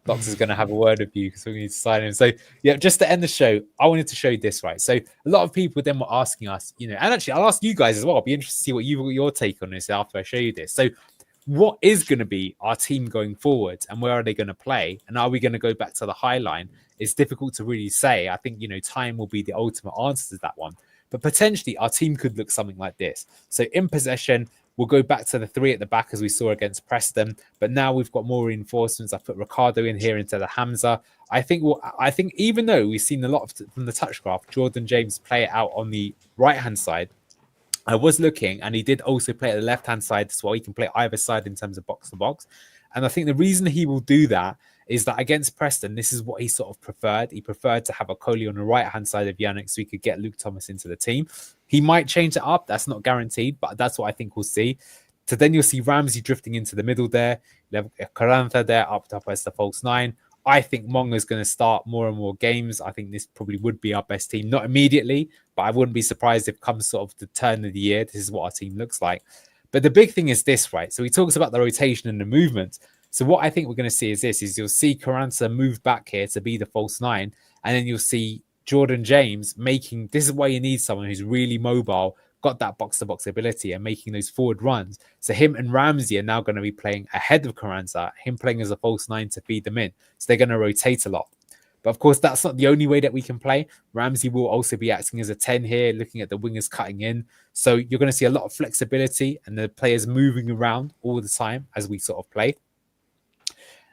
Docs is going to have a word with you, because we need to sign him. So yeah, just to end the show, I wanted to show you this, right? So a lot of people then were asking us, and actually I'll ask you guys as well. I'll be interested to see what your take on this after I show you this. So what is going to be our team going forward, and where are they going to play? And are we going to go back to the high line? It's difficult to really say. I think, time will be the ultimate answer to that one. But potentially our team could look something like this. So in possession, we'll go back to the three at the back as we saw against Preston. But now we've got more reinforcements. I put Ricardo in here instead of Hamza. I think even though we've seen a lot from the touch graph, Jordan James play it out on the right-hand side, I was looking, and he did also play at the left-hand side as well. He can play either side in terms of box-to-box. And I think the reason he will do that is that against Preston, this is what he sort of preferred. He preferred to have a Coley on the right-hand side of Yannick so he could get Luke Thomas into the team. He might change it up. That's not guaranteed, but that's what I think we'll see. So then you'll see Ramsey drifting into the middle there. You have Carantha there up top as the false nine. I think Monga's going to start more and more games. I think this probably would be our best team. Not immediately, but I wouldn't be surprised if come sort of the turn of the year, this is what our team looks like. But the big thing is this, right? So he talks about the rotation and the movement. So what I think we're going to see is this, is you'll see Carranza move back here to be the false nine. And then you'll see Jordan James making, this is why you need someone who's really mobile, got that box-to-box ability and making those forward runs. So him and Ramsey are now going to be playing ahead of Carranza, him playing as a false nine to feed them in. So they're going to rotate a lot. But of course, that's not the only way that we can play. Ramsey will also be acting as a 10 here, looking at the wingers cutting in. So you're going to see a lot of flexibility and the players moving around all the time as we sort of play.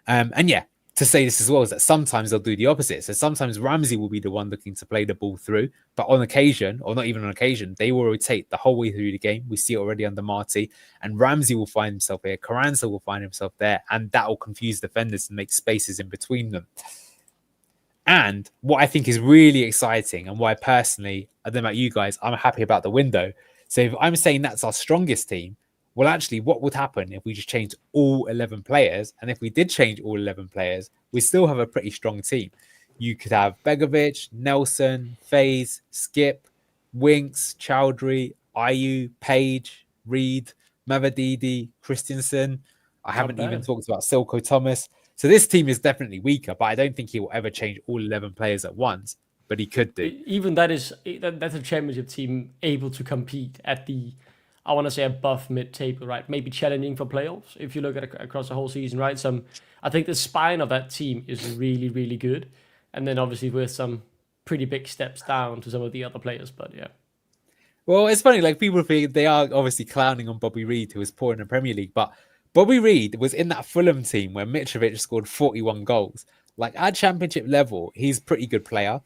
And yeah, to say this as well is that sometimes they'll do the opposite. So sometimes Ramsey will be the one looking to play the ball through, but on occasion, or not even on occasion, they will rotate the whole way through the game. We see it already under Marty, and Ramsey will find himself here. Carranza will find himself there, and that will confuse defenders and make spaces in between them. And what I think is really exciting, and why personally, I don't know about you guys, I'm happy about the window. So if I'm saying that's our strongest team, well, actually, what would happen if we just changed all 11 players? And if we did change all 11 players, we still have a pretty strong team. You could have Begovic, Nelson, Faze, Skip, Winks, Chowdhury, Ayew, Page, Reed, Mavididi, Christensen. I haven't even talked about Silko Thomas. So this team is definitely weaker, but I don't think he will ever change all 11 players at once. But he could do. Even that's a championship team able to compete at the, I want to say, above mid-table, right? Maybe challenging for playoffs if you look at across the whole season, right? I think the spine of that team is really, really good. And then obviously with some pretty big steps down to some of the other players, but yeah. Well, it's funny, like people think they are obviously clowning on Bobby Reid, who was poor in the Premier League, but Bobby Reid was in that Fulham team where Mitrovic scored 41 goals. Like at championship level, he's a pretty good player.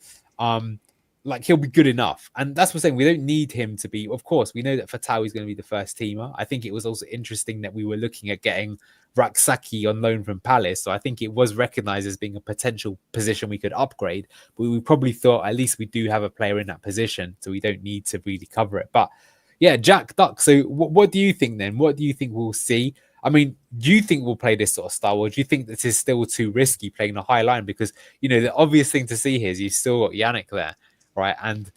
Like he'll be good enough. And that's what I'm saying. We don't need him to be, of course, we know that Fatau is going to be the first teamer. I think it was also interesting that we were looking at getting Raksaki on loan from Palace. So I think it was recognized as being a potential position we could upgrade. But we probably thought at least we do have a player in that position. So we don't need to really cover it. But yeah, Jack Duck. So what do you think then? What do you think we'll see? I mean, do you think we'll play this sort of style, or do you think this is still too risky playing the high line? Because, the obvious thing to see here is you've still got Yannick there, right? And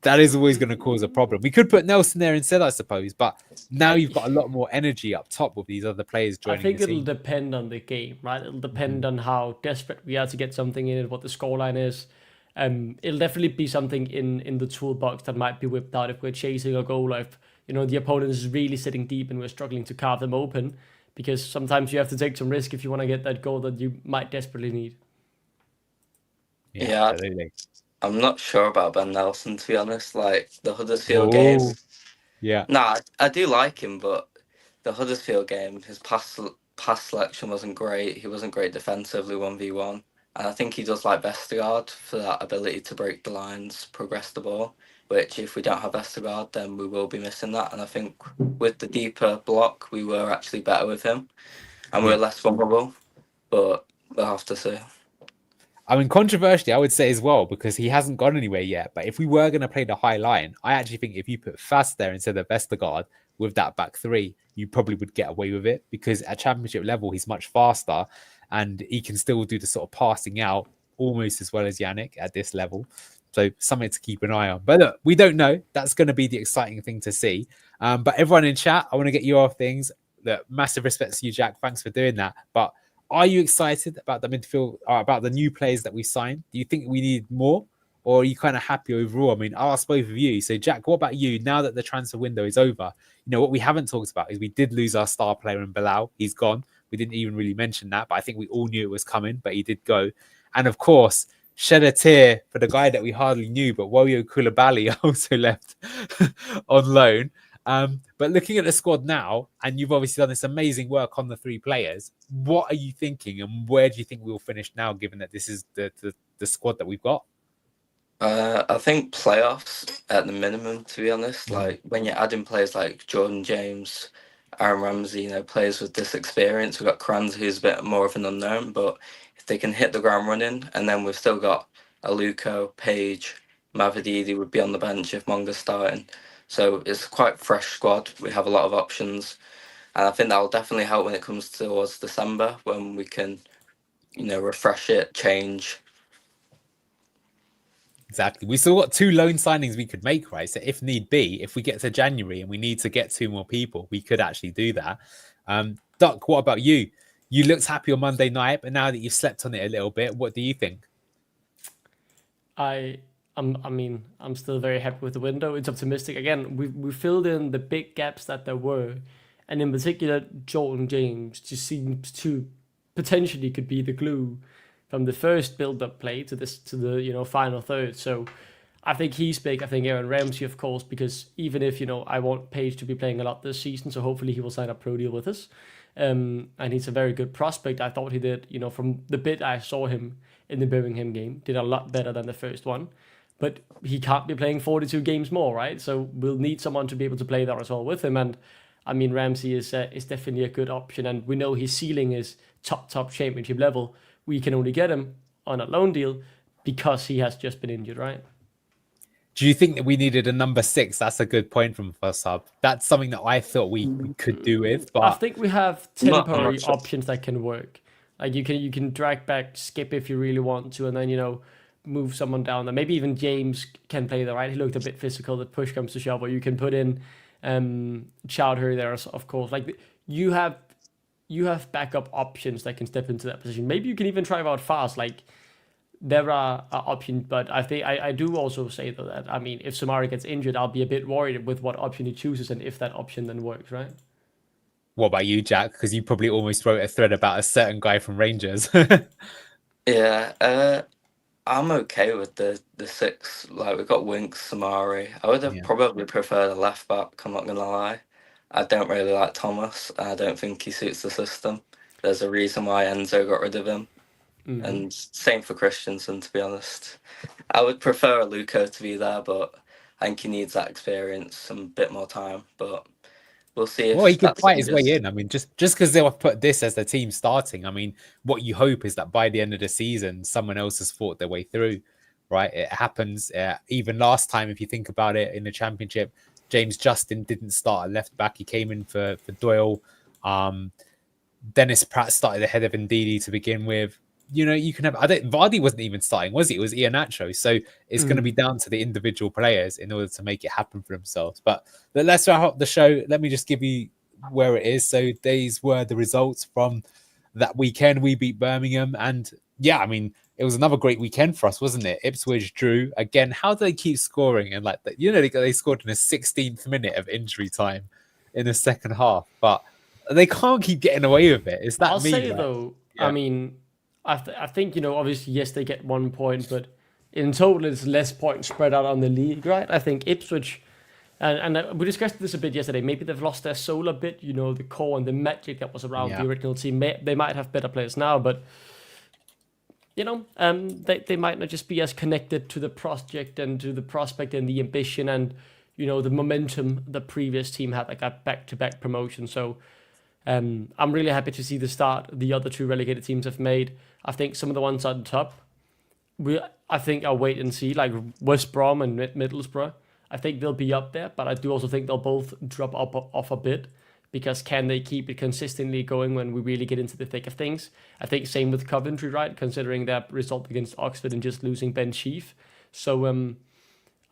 that is always going to cause a problem. We could put Nelson there instead, I suppose, but now you've got a lot more energy up top with these other players joining. I think the team. it'll depend on the game, right? It'll depend on how desperate we are to get something in it, what the scoreline is. It'll definitely be something in the toolbox that might be whipped out if we're chasing a goal, or if the opponent is really sitting deep and we're struggling to carve them open, because sometimes you have to take some risk if you want to get that goal that you might desperately need. Yeah, absolutely. I'm not sure about Ben Nelson, to be honest. Like the Huddersfield game. Yeah. Nah, I do like him, but the Huddersfield game, his pass selection wasn't great. He wasn't great defensively 1v1. And I think he does like Vestergaard for that ability to break the lines, progress the ball, which if we don't have Vestergaard, then we will be missing that. And I think with the deeper block, we were actually better with him and we're less vulnerable, but we'll have to see. I mean, controversially, I would say as well, because he hasn't gone anywhere yet. But if we were going to play the high line, I actually think if you put Fast there instead of Vestergaard with that back three, you probably would get away with it, because at championship level, he's much faster and he can still do the sort of passing out almost as well as Yannick at this level. So something to keep an eye on. But look, we don't know. That's going to be the exciting thing to see. But everyone in chat, I want to get your things. Look, massive respect to you, Jack. Thanks for doing that. But are you excited about the midfield, about the new players that we signed? Do you think we need more, or are you kind of happy overall? I mean, I'll ask both of you. So, Jack, what about you? Now that the transfer window is over, what we haven't talked about is we did lose our star player in Bilal. He's gone. We didn't even really mention that, but I think we all knew it was coming, but he did go. And of course, shed a tear for the guy that we hardly knew, but Woyo Koulibaly also left on loan. But looking at the squad now, and you've obviously done this amazing work on the three players, what are you thinking and where do you think we'll finish now, given that this is the squad that we've got? I think playoffs at the minimum, to be honest. Like when you're adding players like Jordan James, Aaron Ramsey, players with this experience. We've got Kranz, who's a bit more of an unknown, but if they can hit the ground running, and then we've still got Aluko, Page, Mavididi would be on the bench if Monga's starting. So it's quite a fresh squad. We have a lot of options. And I think that'll definitely help when it comes towards December, when we can, refresh it, change. Exactly. We still got 2 loan signings we could make, right? So if need be, if we get to January and we need to get 2 more people, we could actually do that. Duck, what about you? You looked happy on Monday night, but now that you've slept on it a little bit, what do you think? I'm still very happy with the window. It's optimistic. Again, we filled in the big gaps that there were, and in particular, Jordan James just seems to potentially could be the glue from the first build-up play to the final third. So I think he's big. I think Aaron Ramsey, of course, because even if I want Page to be playing a lot this season, so hopefully he will sign a pro deal with us. And he's a very good prospect. I thought he did, from the bit I saw him in the Birmingham game, did a lot better than the first one. But he can't be playing 42 games more, right? So we'll need someone to be able to play that as well with him. And I mean, Ramsey is definitely a good option. And we know his ceiling is top championship level. We can only get him on a loan deal because he has just been injured, right? Do you think that we needed a number 6? That's a good point from Fassab. That's something that I thought we could do with. But I think we have temporary options that can work. Like you can drag back Skip if you really want to, and then move someone down there. Maybe even James can play there, right? He looked a bit physical. The push comes to shove, or you can put in Chowdhury there, of course. Like you have backup options that can step into that position. Maybe you can even try out Fast. Like there are options, but I think I do also say though that if Samari gets injured, I'll be a bit worried with what option he chooses and if that option then works, right? What about you, Jack? Because you probably almost wrote a thread about a certain guy from Rangers. Yeah, I'm okay with the 6. Like we've got Winks, Samari. I would have probably preferred a left back. I'm not gonna lie. I don't really like Thomas. I don't think he suits the system. There's a reason why Enzo got rid of him. Mm-hmm. And same for Christensen, to be honest. I would prefer Luco to be there, but I think he needs that experience, some bit more time. But we'll see if he could fight his way in. Just because they'll put this as the team starting, what you hope is that by the end of the season, someone else has fought their way through, right? It happens. Even last time, if you think about it, in the Championship, James Justin didn't start at left back. He came in for Doyle. Dennis Pratt started ahead of Ndidi to begin with. You can have. Vardy wasn't even starting, was he? It was Iheanacho. So it's going to be down to the individual players in order to make it happen for themselves. But let's wrap up the show. Let me just give you where it is. So these were the results from that weekend. We beat Birmingham, and yeah, I mean, it was another great weekend for us, wasn't it? Ipswich drew again. How do they keep scoring? And they scored in the 16th minute of injury time in the second half, but they can't keep getting away with it. Is that I'll me? say though, yeah. I mean, I think obviously yes they get 1 point, but in total it's less points spread out on the league, right? I think Ipswich, and we discussed this a bit yesterday. Maybe they've lost their soul a bit, the core and the magic that was around the original team. They might have better players now, but they might not just be as connected to the project and to the prospect and the ambition and the momentum the previous team had, like that back-to-back promotion. So I'm really happy to see the start the other two relegated teams have made. I think some of the ones on top, I think I'll wait and see, like West Brom and Middlesbrough. I think they'll be up there, but I do also think they'll both drop off a bit, because can they keep it consistently going when we really get into the thick of things? I think same with Coventry, right? Considering their result against Oxford and just losing Ben Sheaf. So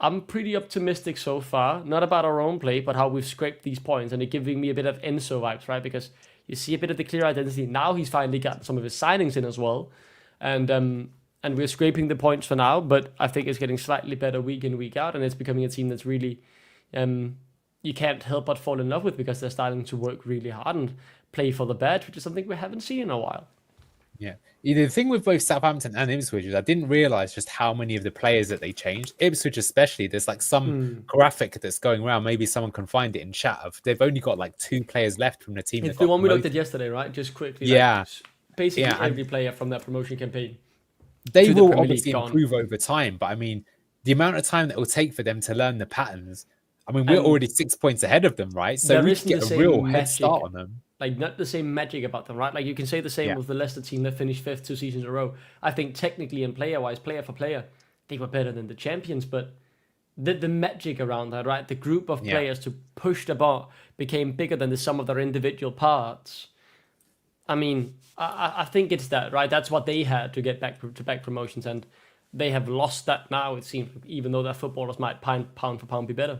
I'm pretty optimistic so far, not about our own play, but how we've scraped these points, and it giving me a bit of Enzo vibes, right? Because you see a bit of the clear identity. Now he's finally got some of his signings in as well. And we're scraping the points for now, but I think it's getting slightly better week in, week out, and it's becoming a team that's really, you can't help but fall in love with, because they're starting to work really hard and play for the badge, which is something we haven't seen in a while. Yeah. The thing with both Southampton and Ipswich is I didn't realise just how many of the players that they changed. Ipswich especially, there's like some graphic that's going around. Maybe someone can find it in chat. They've only got like 2 players left from the team. It's the one we looked at yesterday, right? Just quickly. Yeah. Like, basically every player from that promotion campaign. They will obviously improve over time, but I mean, the amount of time that it will take for them to learn the patterns, I mean, we're already 6 points ahead of them, right? So we can get a real head start on them. Like, not the same magic about them, right? Like, you can say the same with the Leicester team that finished 5th 2 seasons in a row. I think technically and player-wise, player for player, they were better than the champions, but the magic around that, right? The group of players to push the bar became bigger than the sum of their individual parts. I mean, I think it's that, right? That's what they had to get back to back promotions, and they have lost that now, it seems, even though their footballers might pound for pound be better.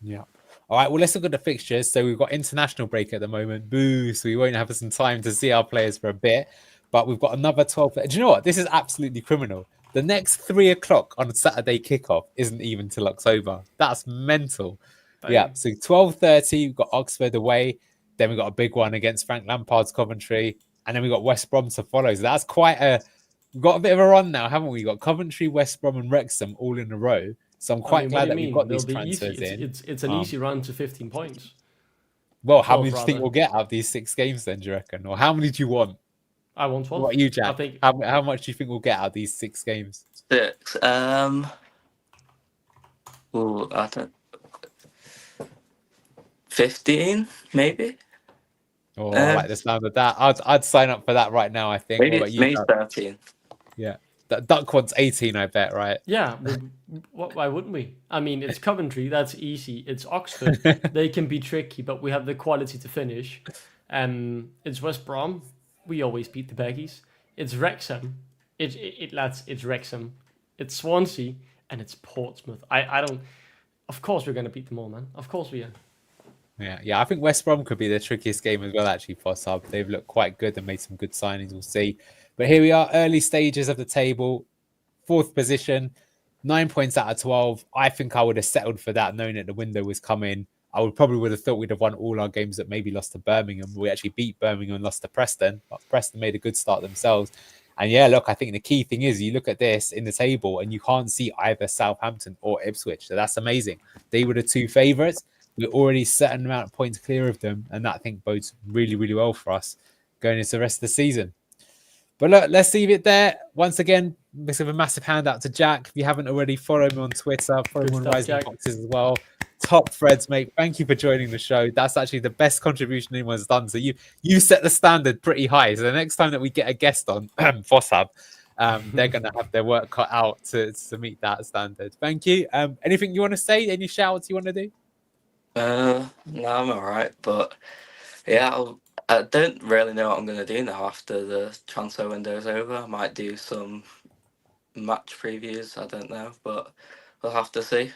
Yeah. All right, well, let's look at the fixtures. So we've got international break at the moment. Boo, so we won't have some time to see our players for a bit. But we've got another 12. Do you know what? This is absolutely criminal. The next 3 o'clock on Saturday kickoff isn't even till October. That's mental. Damn. Yeah, so 12:30, we've got Oxford away. Then we've got a big one against Frank Lampard's Coventry. And then we've got West Brom to follow. So that's we've got a bit of a run now, haven't we? We've got Coventry, West Brom and Wrexham all in a row. So I'm quite glad that we've got these transfers in. It's an easy run to 15 points. Well, how many do you think we'll get out of these 6 games then, do you reckon? Or how many do you want? I want 12. What are you, Jack? I think... how much do you think we'll get out of these 6 games? 6. I don't... 15, maybe? Oh, I like the sound of that. I'd sign up for that right now, I think. Maybe 13. Yeah. Duck wants 18, I bet, right? Yeah. Why wouldn't we? I mean, it's Coventry. That's easy. It's Oxford. They can be tricky, but we have the quality to finish. It's West Brom. We always beat the baggies. It's Wrexham. It's Wrexham. It's Swansea, and it's Portsmouth. I don't... Of course we're going to beat them all, man. Of course we are. Yeah. I think West Brom could be the trickiest game as well, actually, for Sub. They've looked quite good and made some good signings. We'll see. But here we are, early stages of the table, 4th position, 9 points out of 12. I think I would have settled for that, knowing that the window was coming. I would have thought we'd have won all our games that maybe lost to Birmingham. We actually beat Birmingham and lost to Preston, but Preston made a good start themselves. And yeah, look, I think the key thing is you look at this in the table and you can't see either Southampton or Ipswich. So that's amazing. They were the 2 favourites. We're already a certain amount of points clear of them. And that, I think, bodes really, really well for us going into the rest of the season. But look, let's leave it there. Once again, a massive hand out to Jack. If you haven't already, follow him on Twitter, follow him on Rising Boxes as well. Top threads, mate. Thank you for joining the show. That's actually the best contribution anyone's done. So you set the standard pretty high. So the next time that we get a guest on, Fossab, they're going to have their work cut out to meet that standard. Thank you. Anything you want to say? Any shouts you want to do? No, I'm all right. But Yeah, I don't really know what I'm going to do now after the transfer window is over. I might do some match previews. I don't know, but we'll have to see.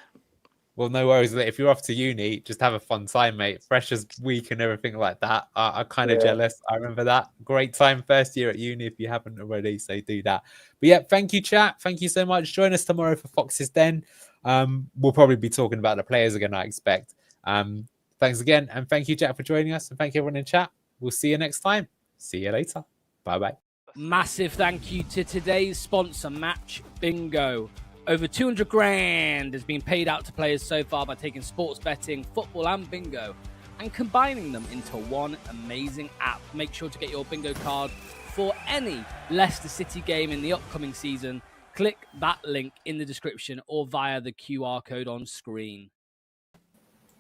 Well, no worries. If you're off to uni, just have a fun time, mate. Freshers week and everything like that. I'm kind of Yeah. jealous. I remember that. Great time first year at uni if you haven't already, so do that. But yeah, thank you, chat. Thank you so much. Join us tomorrow for Fox's Den. We'll probably be talking about the players again, I expect. Thanks again. And thank you, Jack, for joining us. And thank you, everyone in chat. We'll see you next time. See you later. Bye-bye. Massive thank you to today's sponsor, Match Bingo. Over 200 grand has been paid out to players so far by taking sports betting, football and bingo and combining them into one amazing app. Make sure to get your bingo card for any Leicester City game in the upcoming season. Click that link in the description or via the QR code on screen.